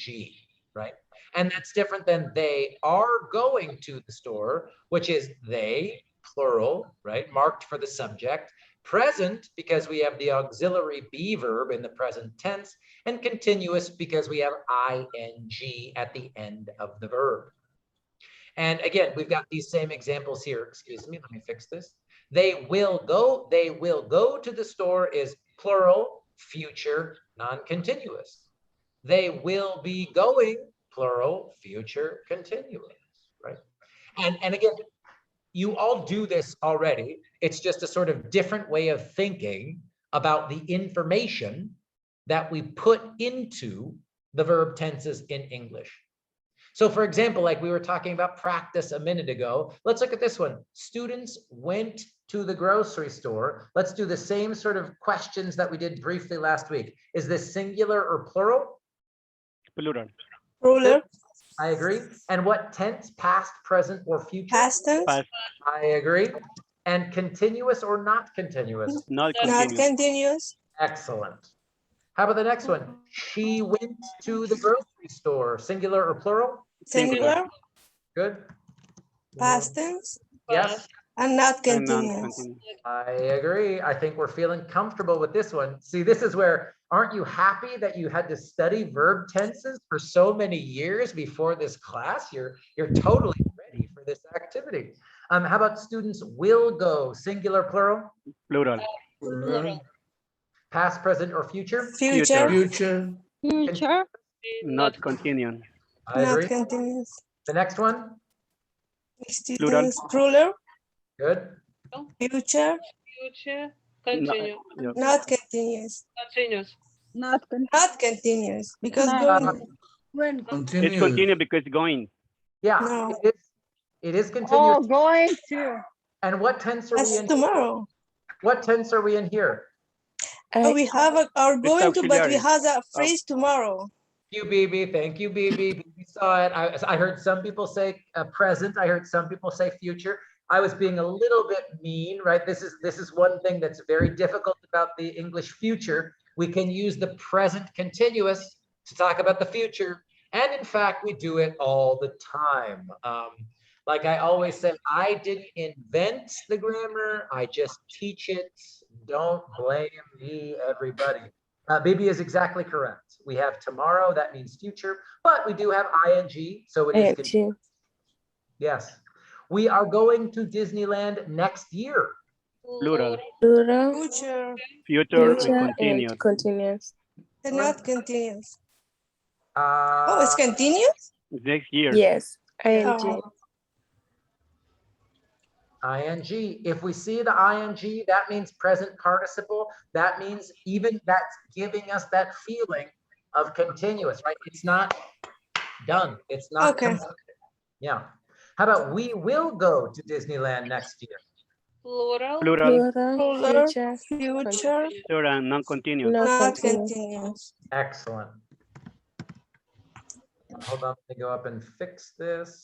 right? And that's different than they are going to the store, which is they, plural, right? Marked for the subject. Present because we have the auxiliary be verb in the present tense, and continuous because we have ing at the end of the verb. And again, we've got these same examples here. Excuse me, let me fix this. They will go to the store is plural, future, non-continuous. They will be going, plural, future, continuous, right? And again, you all do this already. It's just a sort of different way of thinking about the information that we put into the verb tenses in English. So for example, like we were talking about practice a minute ago, let's look at this one. Students went to the grocery store. Let's do the same sort of questions that we did briefly last week. Is this singular or plural? Plural. Ruler, I agree. And what tense, past, present, or future? past tense, Past, I agree. And continuous or not continuous? not not continuous. continuous, Excellent. How about the next one? She went to the grocery store, singular or plural? singular, Good. past tense, Yes, and not And continuous. non-continuous. I agree. I think we're feeling comfortable with this one. See, this is where, aren't you happy that you had to study verb tenses for so many years before this class? You're totally ready for this activity. How about students will go, singular, plural? Plural. Plural. Past, present, or future? Future, Future. Future. Not continuous. I not agree. continuous. The next one? Students, ruler, Good. future, Future. No, Continue. yeah. not continuous. Continuous. Not con- Not continuous because No. going. when. It's Continuous. continuous because going. Yeah, No. it is continuous. Oh, going to. And what tense are we That's in? tomorrow. What tense are we in here? Oh, we have our going to, but we auxiliary. have a phrase tomorrow. Thank you, BB. Thank you, BB. BB saw it. I heard some people say present. I heard some people say future. I was being a little bit mean, right? This is one thing that's very difficult about the English future. We can use the present continuous to talk about the future. And in fact, we do it all the time. Like I always say, I didn't invent the grammar. I just teach it. Don't blame me, everybody. BB is exactly correct. We have tomorrow, that means future, but we do have ing, so it is continuous. Yes. We are going to Disneyland next year. Plural. Plural. Future, Future and Future continuous. and continuous. and not continuous. Uh, Oh, it's continuous? Next year. Yes. ing. Oh, ing. If we see the ing, that means present participle. That means even that's giving us that feeling of continuous, right? It's not done. It's not okay. completed. Yeah. How about we will go to Disneyland next year? Plural. Plural. Plural. Ruler, Future. future, Future and non-continuous. Not not continuous. continuous. Excellent. Hold on, let me go up and fix this.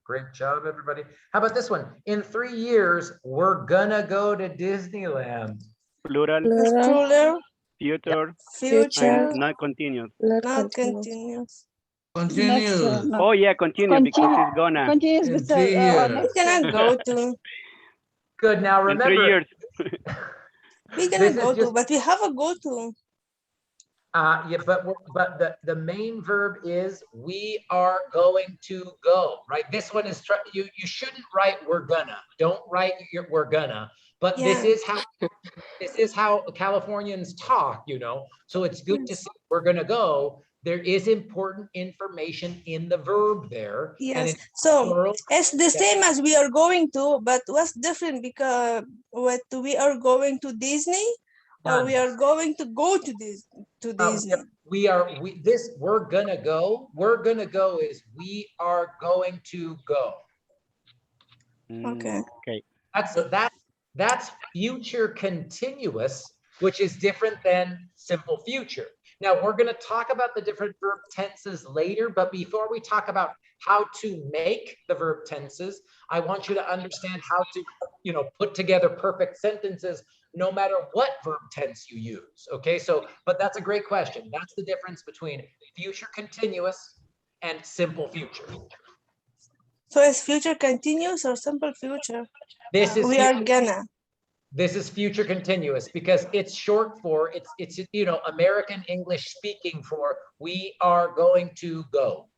Great job, everybody. How about this one? In 3 years, we're gonna go to Disneyland. Plural, Plural, future, future, and not continuous. not continuous. Continuous. Oh yeah, continue because it's gonna. Continuous In with 3 years. We cannot go to. Good, now In 3 remember, years. We this cannot is go to, just, but we have a go to. yeah, but the main verb is we are going to go, right? This one is, you shouldn't write we're gonna. Don't write we're gonna. But Yeah. this is how Californians talk, you know? So it's good to say we're gonna go. There is important information in the verb there. And Yes. it's So plural. it's the same as we are going to, but what's different because what we are going to Disney or we are going to go to Disney. We're gonna go is we are going to go. Okay. Okay. That's future continuous, which is different than simple future. Now we're going to talk about the different verb tenses later, but before we talk about how to make the verb tenses, I want you to understand how to, you know, put together perfect sentences no matter what verb tense you use. Okay, so, but that's a great question. That's the difference between future continuous and simple future. So is future continuous or simple future? This is we are gonna. This is future continuous because it's short for, it's you know, American English speaking for we are going to go.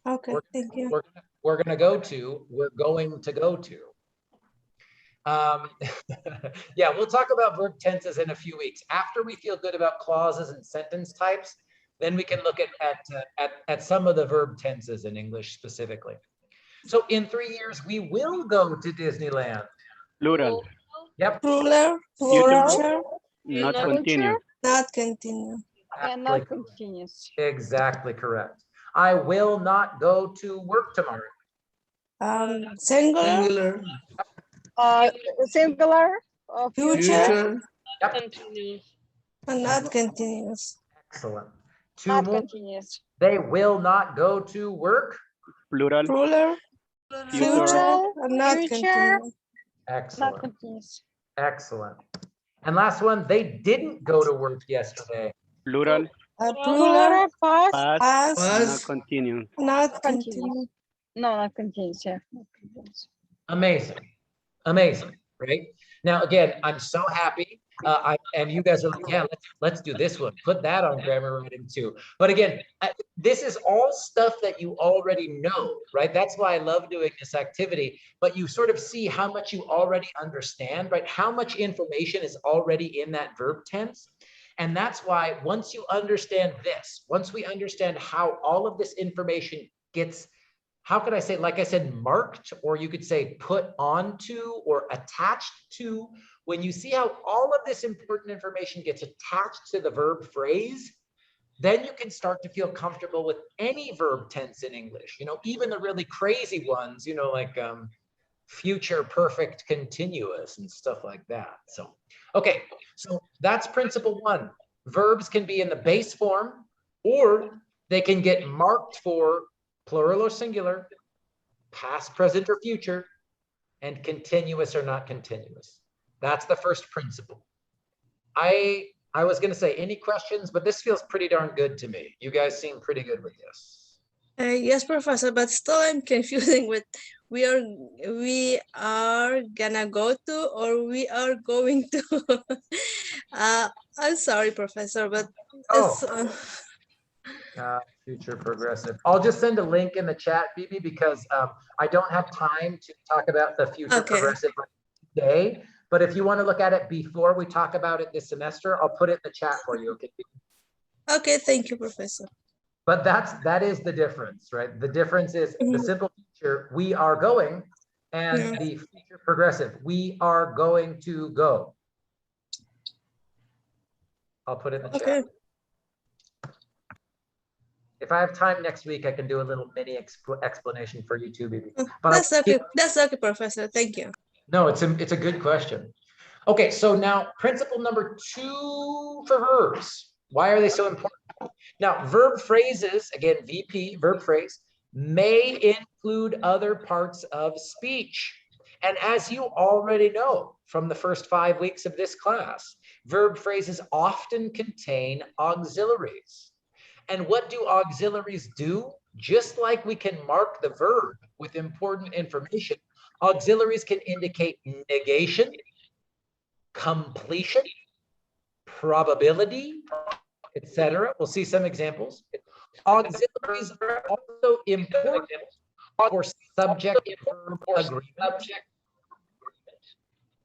Okay, thank you. We're going to go to, we're going to go to. Yeah, we'll talk about verb tenses in a few weeks. After we feel good about clauses and sentence types, then we can look at some of the verb tenses in English specifically. So in 3 years, we will go to Disneyland. Plural. Yep. Plural, future, Not continuous. not continuous. And not continuous. Exactly correct. I will not go to work tomorrow. Singular, Singular, future, Yep. Continuous. and not continuous. Excellent. Not Two more. continuous. They will not go to work. Plural. Plural, future, and not continuous. Excellent. Not continuous. Excellent. And last one, they didn't go to work yesterday. Plural. Plural, Past. past, Not continuous. not continuous. No, not continuous. Yeah. Not continuous. Amazing. Amazing. Right? Now, again, I'm so happy. And you guys are like, yeah, let's do this one. Put that on grammar writing too. But again, this is all stuff that you already know, right? That's why I love doing this activity. But you sort of see how much you already understand, right? How much information is already in that verb tense. And that's why once you understand this, once we understand how all of this information gets, how could I say, like I said, marked, or you could say put onto or attached to, when you see how all of this important information gets attached to the verb phrase, then you can start to feel comfortable with any verb tense in English, you know, even the really crazy ones, you know, like future perfect continuous and stuff like that. So, okay, so that's principle one. Verbs can be in the base form, or they can get marked for plural or singular, past, present, or future, and continuous or not continuous. That's the first principle. I was going to say any questions, but this feels pretty darn good to me. You guys seem pretty good with this. Yes, Professor, but still I'm confusing with we are gonna go to or we are going to. I'm sorry, Professor, but it's, Future progressive. I'll just send a link in the chat, Bibi, because I don't have time to talk about the future progressive today. But if you want to look at it before we talk about it this semester, I'll put it in the chat for you. Okay. Okay, thank you, Professor. But that is the difference, right? The difference is the simple future, we are going, and the future progressive, we are going to go. I'll put it in the chat. If I have time next week, I can do a little mini explanation for you too, Bibi. But that's okay. That's okay, Professor. Thank you. No, it's a good question. Okay, so now principle number 2 for verbs. Why are they so important? Now, verb phrases, again, VP, verb phrase, may include other parts of speech. And as you already know from the first 5 weeks of this class, verb phrases often contain auxiliaries. And what do auxiliaries do? Just like we can mark the verb with important information, auxiliaries can indicate negation, completion, probability, etc. We'll see some examples. Auxiliaries are also important for subject-verb agreement.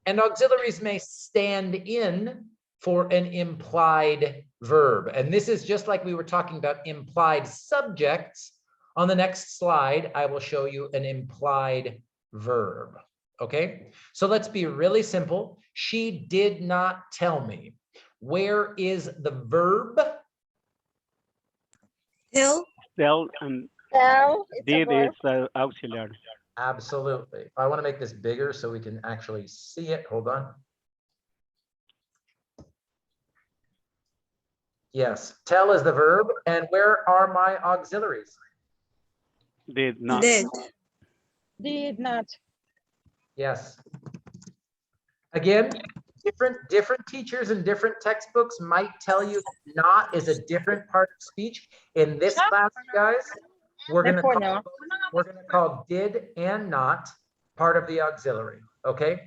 And auxiliaries may stand in for an implied verb. And this is just like we were talking about implied subjects. On the next slide, I will show you an implied verb. Okay, so let's be really simple. She did not tell me. Where is the verb? Tell. Tell and Tell. It's a did verb. is auxiliary. Absolutely. I want to make this bigger so we can actually see it. Hold on. Yes, tell is the verb. And where are my auxiliaries? Did not. Did. Did not. Yes. Again, different teachers and different textbooks might tell you that not is a different part of speech. In this class, guys, we're going to call did and not part of the auxiliary. Okay.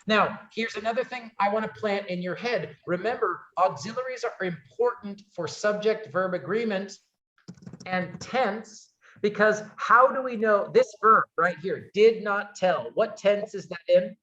Now, here's another thing I want to plant in your head. Remember, auxiliaries are important for subject-verb agreement and tense, because how do we know this verb right here, did not tell? What tense is that in?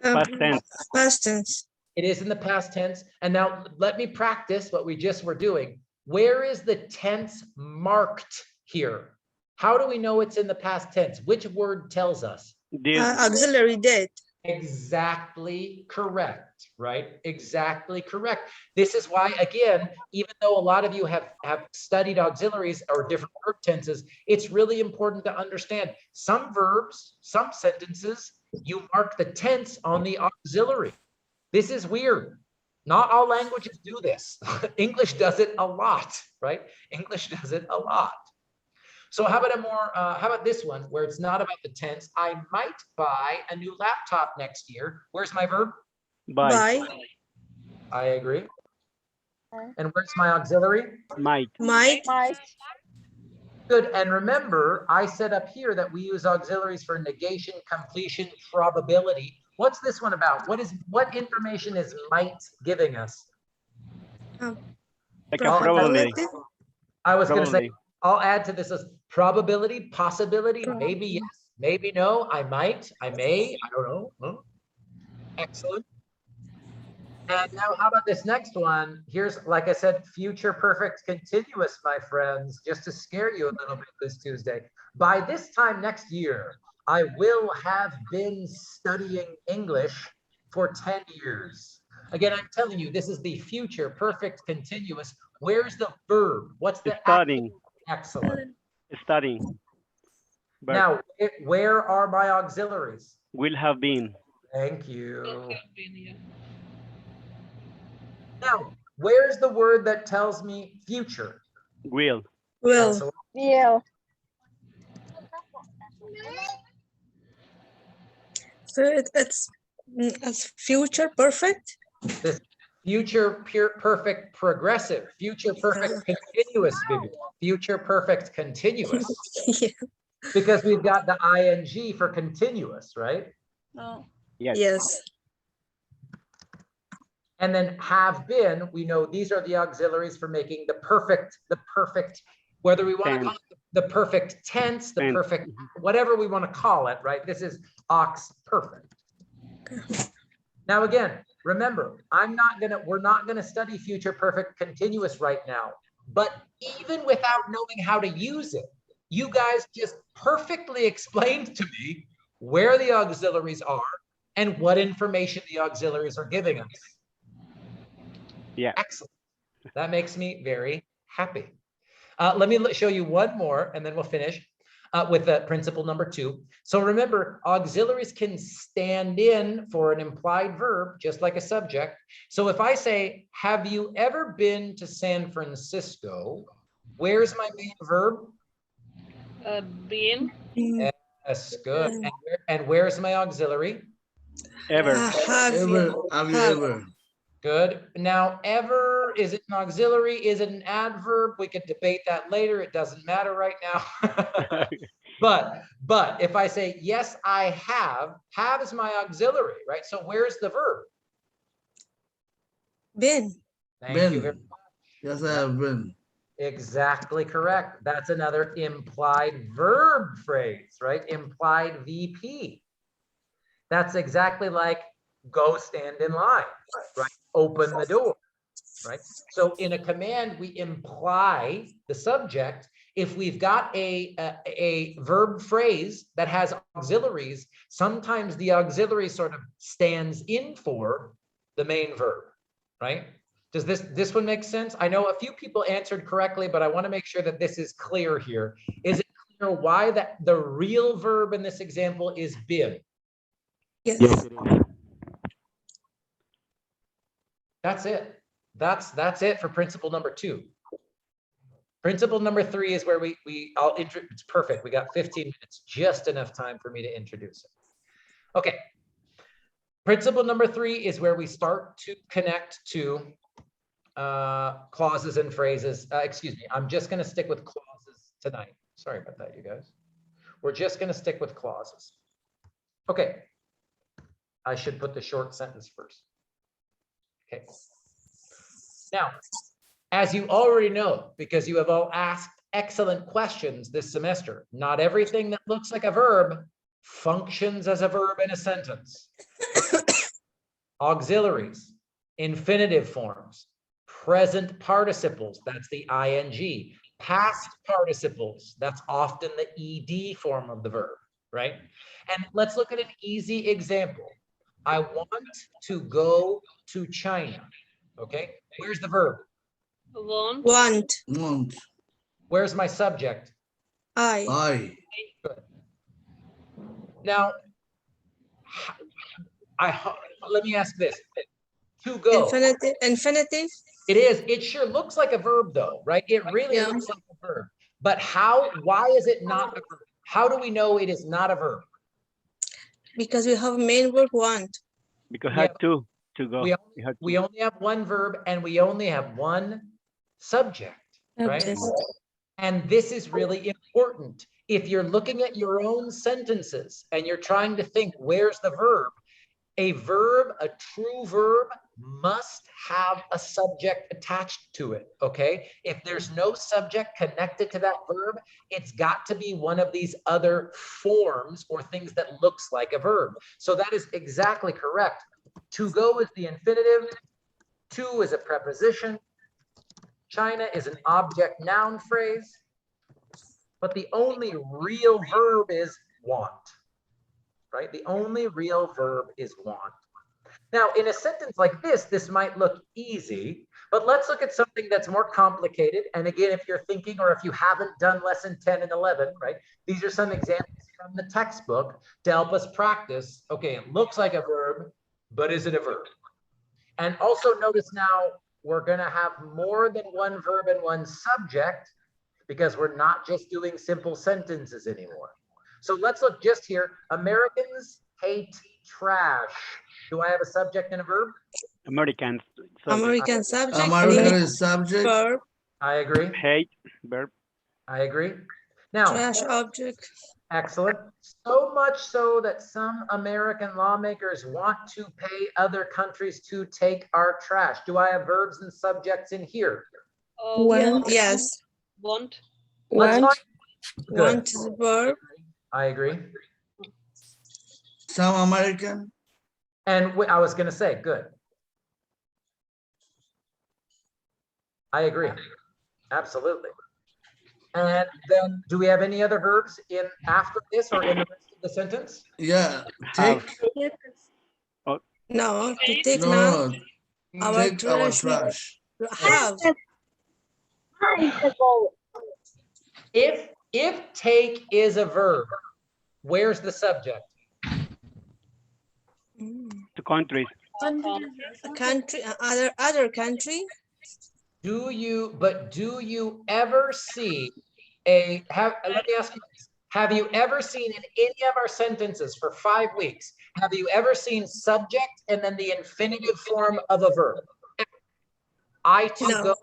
Past tense. Past tense. It is in the past tense. And now let me practice what we just were doing. Where is the tense marked here? How do we know it's in the past tense? Which word tells us? Auxiliary did. Exactly correct, right? Exactly correct. This is why, again, even though a lot of you have studied auxiliaries or different verb tenses, it's really important to understand some verbs, some sentences, you mark the tense on the auxiliary. This is weird. Not all languages do this. English does it a lot, right? English does it a lot. So how about this one where it's not about the tense? I might buy a new laptop next year. Where's my verb? By. I agree. And where's my auxiliary? Might. Might. Good. And remember, I said up here that we use auxiliaries for negation, completion, probability. What's this one about? What information is might giving us? Like a probability. I was going to say, I'll add to this as probability, possibility, maybe yes, maybe no, I might, I may, I don't know. Oh, excellent. And now how about this next one? Here's, like I said, future perfect continuous, my friends, just to scare you a little bit this Tuesday. By this time next year, I will have been studying English for 10 years. Again, I'm telling you, this is the future perfect continuous. Where's the verb? What's the studying? Excellent. Studying. But now, where are my auxiliaries? Will have been. Thank you. Now, where's the word that tells me future? Will. Will. Yeah. So it's future perfect. This future perfect progressive, future perfect continuous, future perfect continuous. Yeah. Because we've got the ing for continuous, right? Oh. Yes. And then have been, we know these are the auxiliaries for making the perfect, whether we want to call it the perfect tense, the perfect, whatever we want to call it, right? This is aux perfect. Now, again, remember, we're not gonna study future perfect continuous right now, but even without knowing how to use it, you guys just perfectly explained to me where the auxiliaries are and what information the auxiliaries are giving us. Yeah. Excellent. That makes me very happy. Let me show you one more and then we'll finish. with the principle number 2. So remember, auxiliaries can stand in for an implied verb, just like a subject. So if I say, have you ever been to San Francisco? Where's my main verb? Been. Yes, good. And where's my auxiliary? Ever. Have you ever? Good. Now, ever, is it an auxiliary? Is it an adverb? We could debate that later. It doesn't matter right now. But if I say, yes, I have is my auxiliary, right? So where's the verb? Been. Thank you very much. Yes, I have been. Exactly correct. That's another implied verb phrase, right? Implied VP. That's exactly like go stand in line, right? Open the door, right? So in a command, we imply the subject. If we've got a verb phrase that has auxiliaries, sometimes the auxiliary sort of stands in for the main verb, right? Does this one make sense? I know a few people answered correctly, but I want to make sure that this is clear here. Is it clear why that the real verb in this example is been? Yes. Yes, it is. That's it. That's it for principle number 2. Principle number 3 is where it's perfect. We got 15 minutes, just enough time for me to introduce it. Okay. Principle number 3 is where we start to connect to clauses and phrases. Excuse me. I'm just going to stick with clauses tonight. Sorry about that, you guys. We're just going to stick with clauses. Okay. I should put the short sentence first. Okay. Now, as you already know, because you have all asked excellent questions this semester, not everything that looks like a verb functions as a verb in a sentence. Auxiliaries, infinitive forms, present participles, that's the ing, past participles, that's often the ed form of the verb, right? And let's look at an easy example. I want to go to China. Okay, where's the verb? Want. Where's my subject? I. Good. Now, let me ask this. To go. Infinitive. It is. It sure looks like a verb though, right? It really looks like a verb. But why is it not a verb? How do we know it is not a verb? Because we have main verb want. Because I had two to go. We only have one verb and we only have one subject, right? And this is really important. If you're looking at your own sentences and you're trying to think, where's the verb? A verb, a true verb, must have a subject attached to it, okay? If there's no subject connected to that verb, it's got to be one of these other forms or things that looks like a verb. So that is exactly correct. To go is the infinitive. To is a preposition. China is an object noun phrase. But the only real verb is want. Right? The only real verb is want. Now, in a sentence like this might look easy, but let's look at something that's more complicated. And again, if you're thinking, or if you haven't done lesson 10 and 11, right? These are some examples from the textbook to help us practice. Okay, it looks like a verb, but is it a verb? And also notice now, we're gonna have more than one verb and one subject because we're not just doing simple sentences anymore. So let's look just here. Americans hate trash. Do I have a subject and a verb? American subject. American subject. American subject. Verb. I agree. Hate, verb. I agree. Now, trash object. Excellent. So much so that some American lawmakers want to pay other countries to take our trash. Do I have verbs and subjects in here? Yes. Want. Want is a verb. I agree. Some American. And I was going to say, good. I agree. Absolutely. And then do we have any other verbs in after this or in the rest of the sentence? Yeah. Take. No, to take No. Our Take our trash. Have. If take is a verb, where's the subject? To countries. Country, other country. Do you ever see let me ask you this. Have you ever seen in any of our sentences for 5 weeks, have you ever seen subject and then the infinitive form of a verb? I to No. go,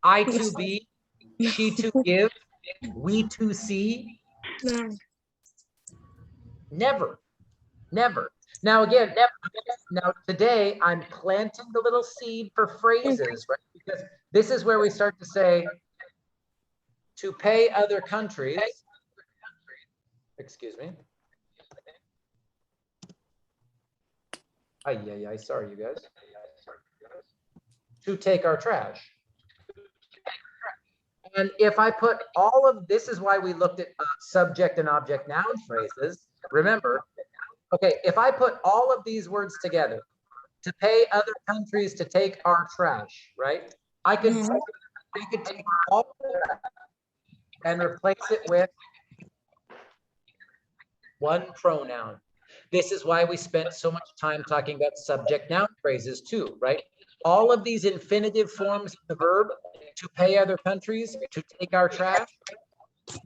I to be, she to give, we to see? No. Never, never. Now again, now today I'm planting the little seed for phrases, right? Because this is where we start to say, to pay other countries, excuse me. Ay, sorry, you guys. To take our trash. And if I put all of, this is why we looked at subject and object noun phrases. Remember, okay, if I put all of these words together, to pay other countries to take our trash, right? I could take all of that and replace it with one pronoun. This is why we spent so much time talking about subject noun phrases too, right? All of these infinitive forms of the verb, to pay other countries, to take our trash,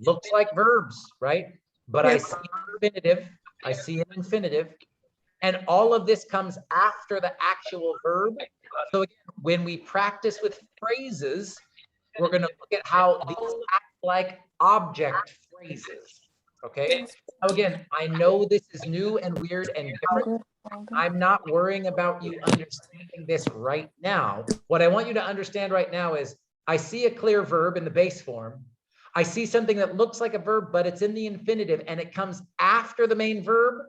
looks like verbs, right? But I see infinitive, I see an infinitive, and all of this comes after the actual verb. So again, when we practice with phrases, we're going to look at how these act like object phrases. Okay. Now again, I know this is new and weird and different. I'm not worrying about you understanding this right now. What I want you to understand right now is I see a clear verb in the base form. I see something that looks like a verb, but it's in the infinitive and it comes after the main verb.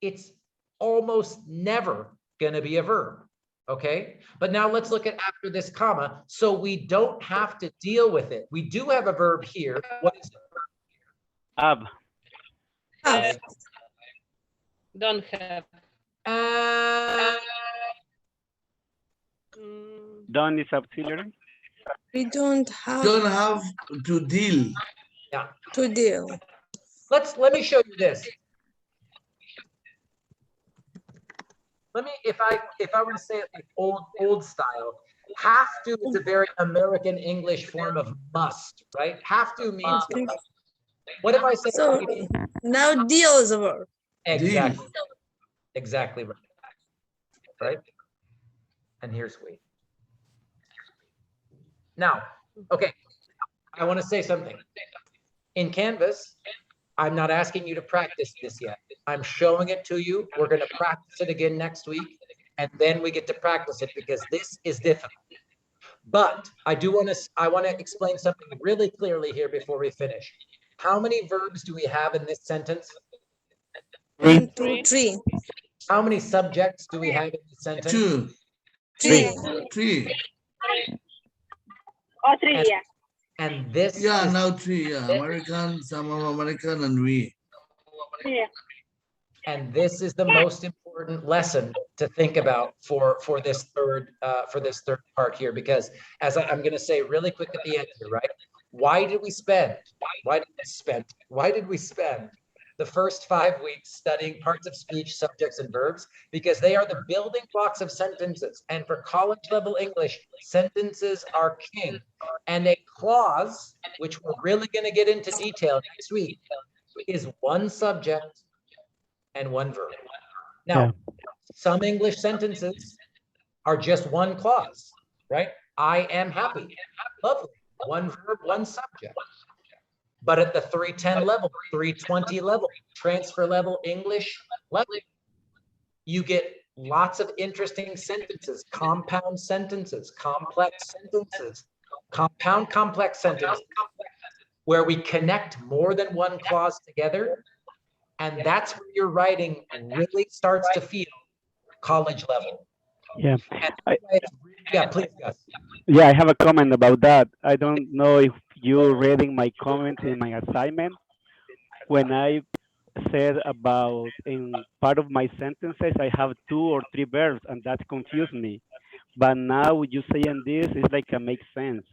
It's almost never going to be a verb. Okay, but now let's look at after this comma, so we don't have to deal with it. We do have a verb here. What is it? Have. Don't have. Done is auxiliary. We don't have. Don't have to deal. Yeah. To deal. Let me show you this. Let me, if I were to say it like old style, have to is a very American English form of must, right? Have to means must. What if I say so? Now deal is a verb. Exactly. Deal. Exactly right. Right? And here's we. Now, okay, I want to say something. In Canvas, I'm not asking you to practice this yet. I'm showing it to you. We're going to practice it again next week, and then we get to practice it because this is difficult. But I want to explain something really clearly here before we finish. How many verbs do we have in this sentence? 1, 2, 3. How many subjects do we have in this sentence? 2. 3. 3. Oh, 3, yeah. And this is now 3, American, some of American, and we. Yeah. And this is the most important lesson to think about for this third part here, because as I'm going to say really quick at the end here, right? Why did we spend the first 5 weeks studying parts of speech, subjects, and verbs? Because they are the building blocks of sentences. And for college level English, sentences are king. And a clause, which we're really going to get into detail next week, is one subject and one verb. Now, some English sentences are just one clause, right? I am happy. Lovely. One verb, one subject. But at the 310 level, 320 level, transfer level English level, you get lots of interesting sentences, compound sentences, complex sentences, compound complex sentences, where we connect more than one clause together. And that's where your writing really starts to feel college level. Yeah. Please, Gus. Yeah, I have a comment about that. I don't know if you're reading my comments in my assignment. When I said about in part of my sentences, I have 2 or 3 verbs, and that confused me. But now you saying this, it's like it makes sense.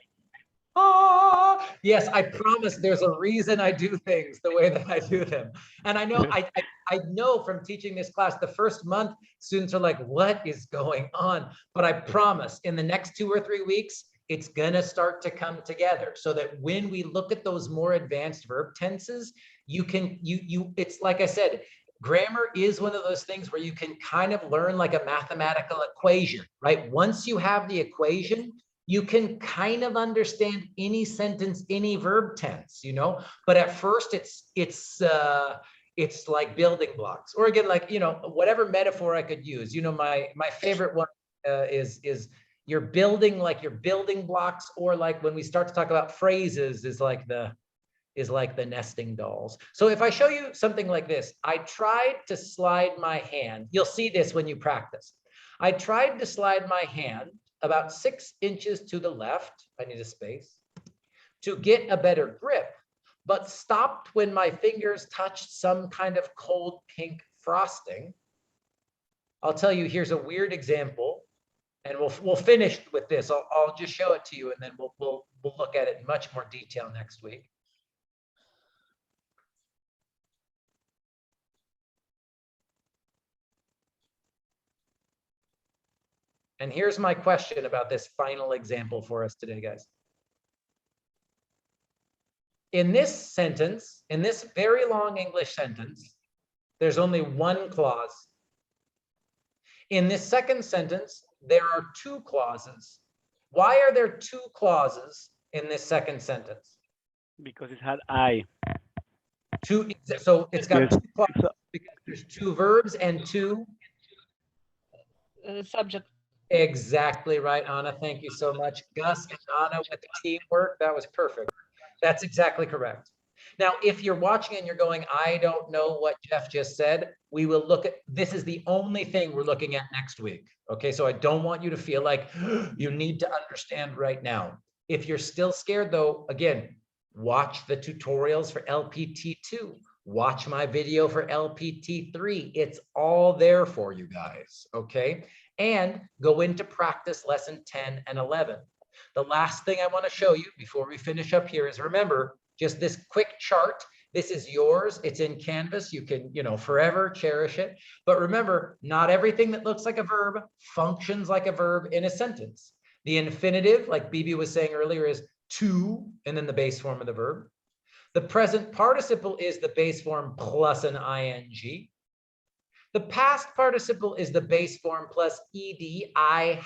Yes, I promise there's a reason I do things the way that I do them. And I know I know from teaching this class, the first month, students are like, what is going on? But I promise in the next 2 or 3 weeks, it's gonna start to come together so that when we look at those more advanced verb tenses, it's like I said, grammar is one of those things where you can kind of learn like a mathematical equation, right? Once you have the equation, you can kind of understand any sentence, any verb tense, you know, but at first it's like building blocks, or again, like, you know, whatever metaphor I could use, you know, my favorite one is you're building blocks, or like when we start to talk about phrases is like the nesting dolls. So if I show you something like this, I tried to slide my hand. You'll see this when you practice. I tried to slide my hand about 6 inches to the left, I need a space, to get a better grip, but stopped when my fingers touched some kind of cold pink frosting. I'll tell you, here's a weird example, and we'll finish with this. I'll just show it to you, and then we'll look at it in much more detail next week. And here's my question about this final example for us today, guys. In this sentence, in this very long English sentence, there's only one clause. In this second sentence, there are 2 clauses. Why are there 2 clauses in this second sentence? Because it had I. So it's got 2 clauses because there's 2 verbs and 2 subject. Exactly right, Anna. Thank you so much. Gus and Anna with the teamwork. That was perfect. That's exactly correct. Now, if you're watching and you're going, I don't know what Jeff just said, we will look at, this is the only thing we're looking at next week. Okay, so I don't want you to feel like you need to understand right now. If you're still scared though, again, watch the tutorials for LPT2. Watch my video for LPT3. It's all there for you guys, okay? And go into practice lesson 10 and 11. The last thing I want to show you before we finish up here is, remember, just this quick chart. This is yours. It's in Canvas. You can, you know, forever cherish it. But remember, not everything that looks like a verb functions like a verb in a sentence. The infinitive, like Bibi was saying earlier, is to, and then the base form of the verb. The present participle is the base form plus an ing. The past participle is the base form plus ed. I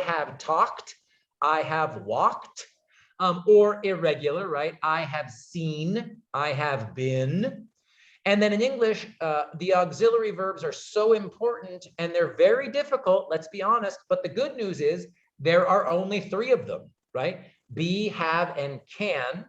have talked, I have walked, or irregular, right? I have seen, I have been. And then in English, the auxiliary verbs are so important and they're very difficult, let's be honest, but the good news is there are only 3 of them, right? Be, have, and can.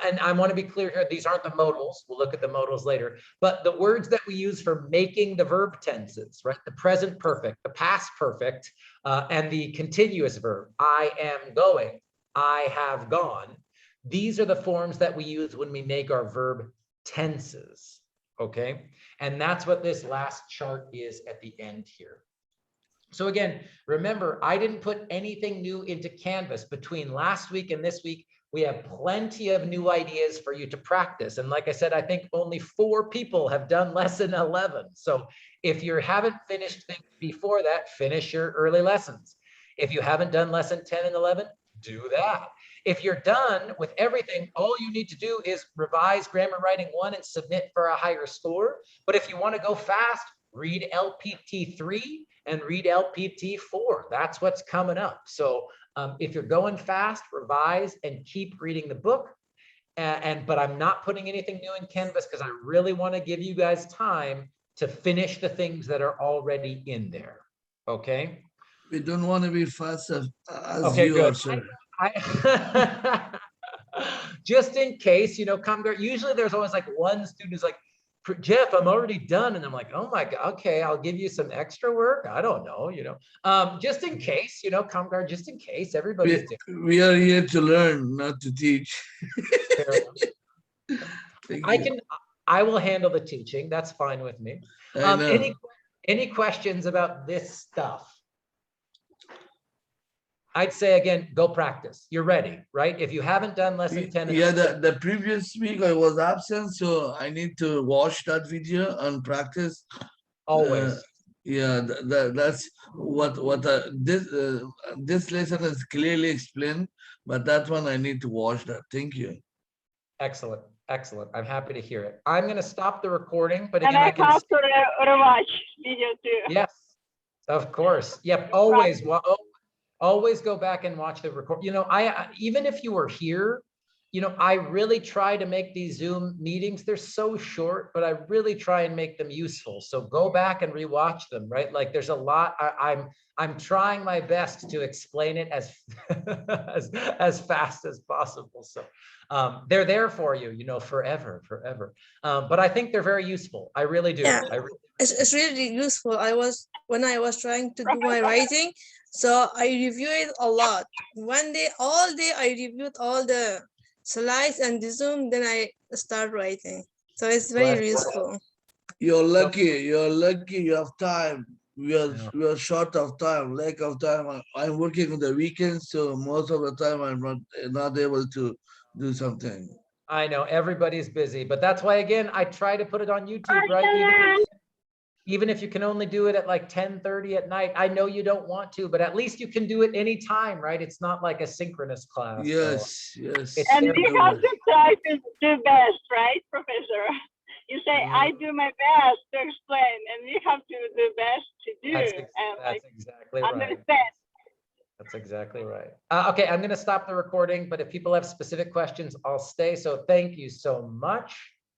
And I want to be clear here, these aren't the modals. We'll look at the modals later. But the words that we use for making the verb tenses, right? The present perfect, the past perfect, and the continuous verb. I am going, I have gone. These are the forms that we use when we make our verb tenses, okay? And that's what this last chart is at the end here. So again, remember, I didn't put anything new into Canvas between last week and this week. We have plenty of new ideas for you to practice. And like I said, I think only 4 people have done lesson 11. So if you haven't finished things before that, finish your early lessons. If you haven't done lesson 10 and 11, do that. If you're done with everything, all you need to do is revise grammar writing 1 and submit for a higher score. But if you want to go fast, read LPT 3 and read LPT 4. That's what's coming up. So if you're going fast, revise and keep reading the book. But I'm not putting anything new in Canvas because I really want to give you guys time to finish the things that are already in there. Okay. We don't want to be fast as okay, you good. are, sir. Just in case, you know, usually there's always like one student who's like, Jeff, I'm already done. And I'm like, oh my God, okay, I'll give you some extra work. I don't know, you know, just in case, you know, Comguard, just in case everybody's different. We are here to learn, not to teach. I will handle the teaching. That's fine with me. Any questions about this stuff? I'd say again, go practice. You're ready, right? If you haven't done lesson 10. Yeah, the previous week I was absent, so I need to watch that video and practice. Always. Yeah, that's what this lesson is clearly explained, but that one I need to watch that. Thank you. Excellent. Excellent. I'm happy to hear it. I'm going to stop the recording, but And again, I I can. have to rewatch video too. Yes, of course. Yep. Always. Always go back and watch the record. You know, even if you were here, you know, I really try to make these Zoom meetings, they're so short, but I really try and make them useful. So go back and rewatch them, right? Like there's a lot. I'm trying my best to explain it as as fast as possible. So they're there for you, you know, forever. But I think they're very useful. I really do. Yeah, it's really useful. When I was trying to do my writing, so I review it a lot. One day, all day, I reviewed all the slides and the Zoom, then I start writing. So it's very useful. You're lucky. You're lucky. You have time. We are short of time, lack of time. I'm working on the weekends, so most of the time I'm not able to do something. I know everybody's busy, but that's why, again, I try to put it on YouTube, right? Even if you can only do it at like 10:30 at night. I know you don't want to, but at least you can do it anytime, right? It's not like a synchronous class. Yes, yes. And you have to try to do best, right, Professor? You say, I do my best to explain, and you have to do best to do. That's exactly right. Understand. That's exactly right. Okay, I'm going to stop the recording, but if people have specific questions, I'll stay. So thank you so much.